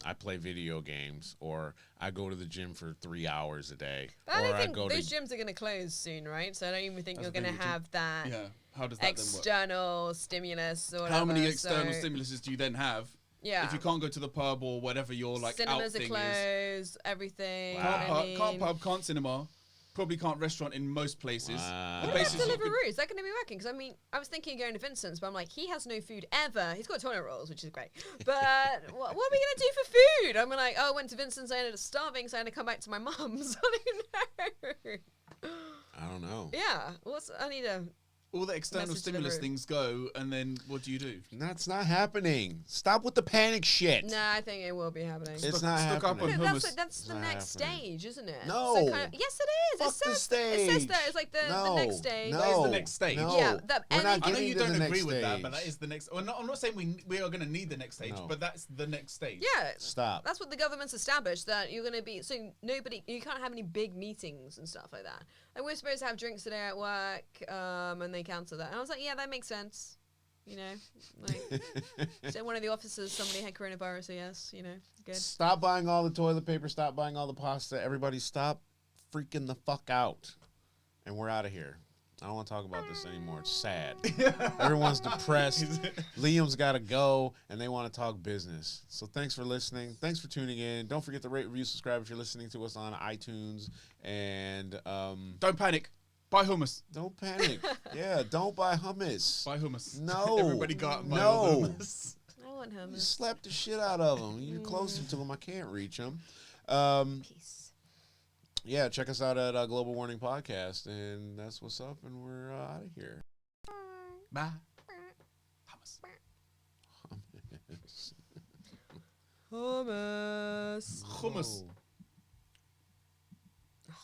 [SPEAKER 2] I play video games, or I go to the gym for 3 hours a day.
[SPEAKER 1] But I
[SPEAKER 2] or
[SPEAKER 1] don't
[SPEAKER 2] I
[SPEAKER 1] think
[SPEAKER 2] go
[SPEAKER 1] those
[SPEAKER 2] to
[SPEAKER 1] gyms are going to close soon, right? So I don't even think
[SPEAKER 3] That's
[SPEAKER 1] you're
[SPEAKER 3] the
[SPEAKER 1] going
[SPEAKER 3] thing,
[SPEAKER 1] to have that
[SPEAKER 3] Yeah. How does that
[SPEAKER 1] external stimulus or whatever.
[SPEAKER 3] How many external
[SPEAKER 1] so,
[SPEAKER 3] stimuluses do you then have?
[SPEAKER 1] Yeah.
[SPEAKER 3] If you can't go to the pub or whatever your like
[SPEAKER 1] Cinemas
[SPEAKER 3] out
[SPEAKER 1] are
[SPEAKER 3] thing
[SPEAKER 1] closed, everything.
[SPEAKER 2] Wow.
[SPEAKER 3] Can't pub, can't cinema. Probably can't restaurant in most places.
[SPEAKER 2] Wow.
[SPEAKER 3] The
[SPEAKER 1] What about
[SPEAKER 3] places you could-
[SPEAKER 1] Deliveroo? Is that going to be working? Because I mean, I was thinking of going to Vincent's, but I'm like, he has no food ever. He's got toilet rolls, which is great. But what are we going to do for food? I'm like, oh, I went to Vincent's, I ended up starving, so I had to come back to my mum's. I don't know.
[SPEAKER 2] I don't know.
[SPEAKER 1] Yeah, I need a.
[SPEAKER 3] all the external
[SPEAKER 1] Message
[SPEAKER 3] stimulus
[SPEAKER 1] Deliveroo.
[SPEAKER 3] things go, and then what do you do?
[SPEAKER 2] That's not happening. Stop with the panic shit.
[SPEAKER 1] Nah, I think it will be happening.
[SPEAKER 2] It's not
[SPEAKER 3] Stuck up
[SPEAKER 2] happening.
[SPEAKER 3] on
[SPEAKER 1] No,
[SPEAKER 3] hummus.
[SPEAKER 1] that's the
[SPEAKER 2] not
[SPEAKER 1] next
[SPEAKER 2] happening.
[SPEAKER 1] stage, isn't it?
[SPEAKER 2] No.
[SPEAKER 1] So yes, it is.
[SPEAKER 2] Fuck the
[SPEAKER 1] It says
[SPEAKER 2] stage.
[SPEAKER 1] that. It's like the
[SPEAKER 2] No,
[SPEAKER 1] next stage.
[SPEAKER 2] No,
[SPEAKER 3] That is the next stage.
[SPEAKER 2] No.
[SPEAKER 1] Yeah,
[SPEAKER 2] We're not
[SPEAKER 3] I know
[SPEAKER 2] getting
[SPEAKER 3] you
[SPEAKER 2] to the
[SPEAKER 3] don't
[SPEAKER 2] next
[SPEAKER 3] agree with that, but
[SPEAKER 2] stage.
[SPEAKER 3] that is the next. Well, I'm not saying we are going to need the next stage,
[SPEAKER 2] No.
[SPEAKER 3] but that's the next stage.
[SPEAKER 1] Yeah.
[SPEAKER 2] Stop.
[SPEAKER 1] That's what the government's established, that you're going to be, so you can't have any big meetings and stuff like that. Like, we're supposed to have drinks today at work, and they cancel that. And I was like, yeah, that makes sense. You know, like, so one of the officers, somebody had coronavirus, so yes, you know, good.
[SPEAKER 2] Stop buying all the toilet paper. Stop buying all the pasta. Everybody stop freaking the fuck out. And we're out of here. I don't want to talk about this anymore. It's sad. Everyone's depressed. Liam's got to go, and they want to talk business. So thanks for listening. Thanks for tuning in. Don't forget to rate, review, subscribe if you're listening to us on iTunes. And
[SPEAKER 3] Don't panic. Buy hummus.
[SPEAKER 2] don't panic. Yeah, don't buy hummus.
[SPEAKER 3] Buy hummus.
[SPEAKER 2] No.
[SPEAKER 3] Everybody got and buy all the
[SPEAKER 2] No.
[SPEAKER 3] hummus.
[SPEAKER 1] I want
[SPEAKER 2] You
[SPEAKER 1] hummus.
[SPEAKER 2] slap the shit out of them. You're closer to them. I can't reach them.
[SPEAKER 1] Peace.
[SPEAKER 2] Yeah, check us out at Global Warning Podcast, and that's what's up, and we're out of here.
[SPEAKER 3] Bye. Hummus.
[SPEAKER 1] Hummus.
[SPEAKER 3] Hummus.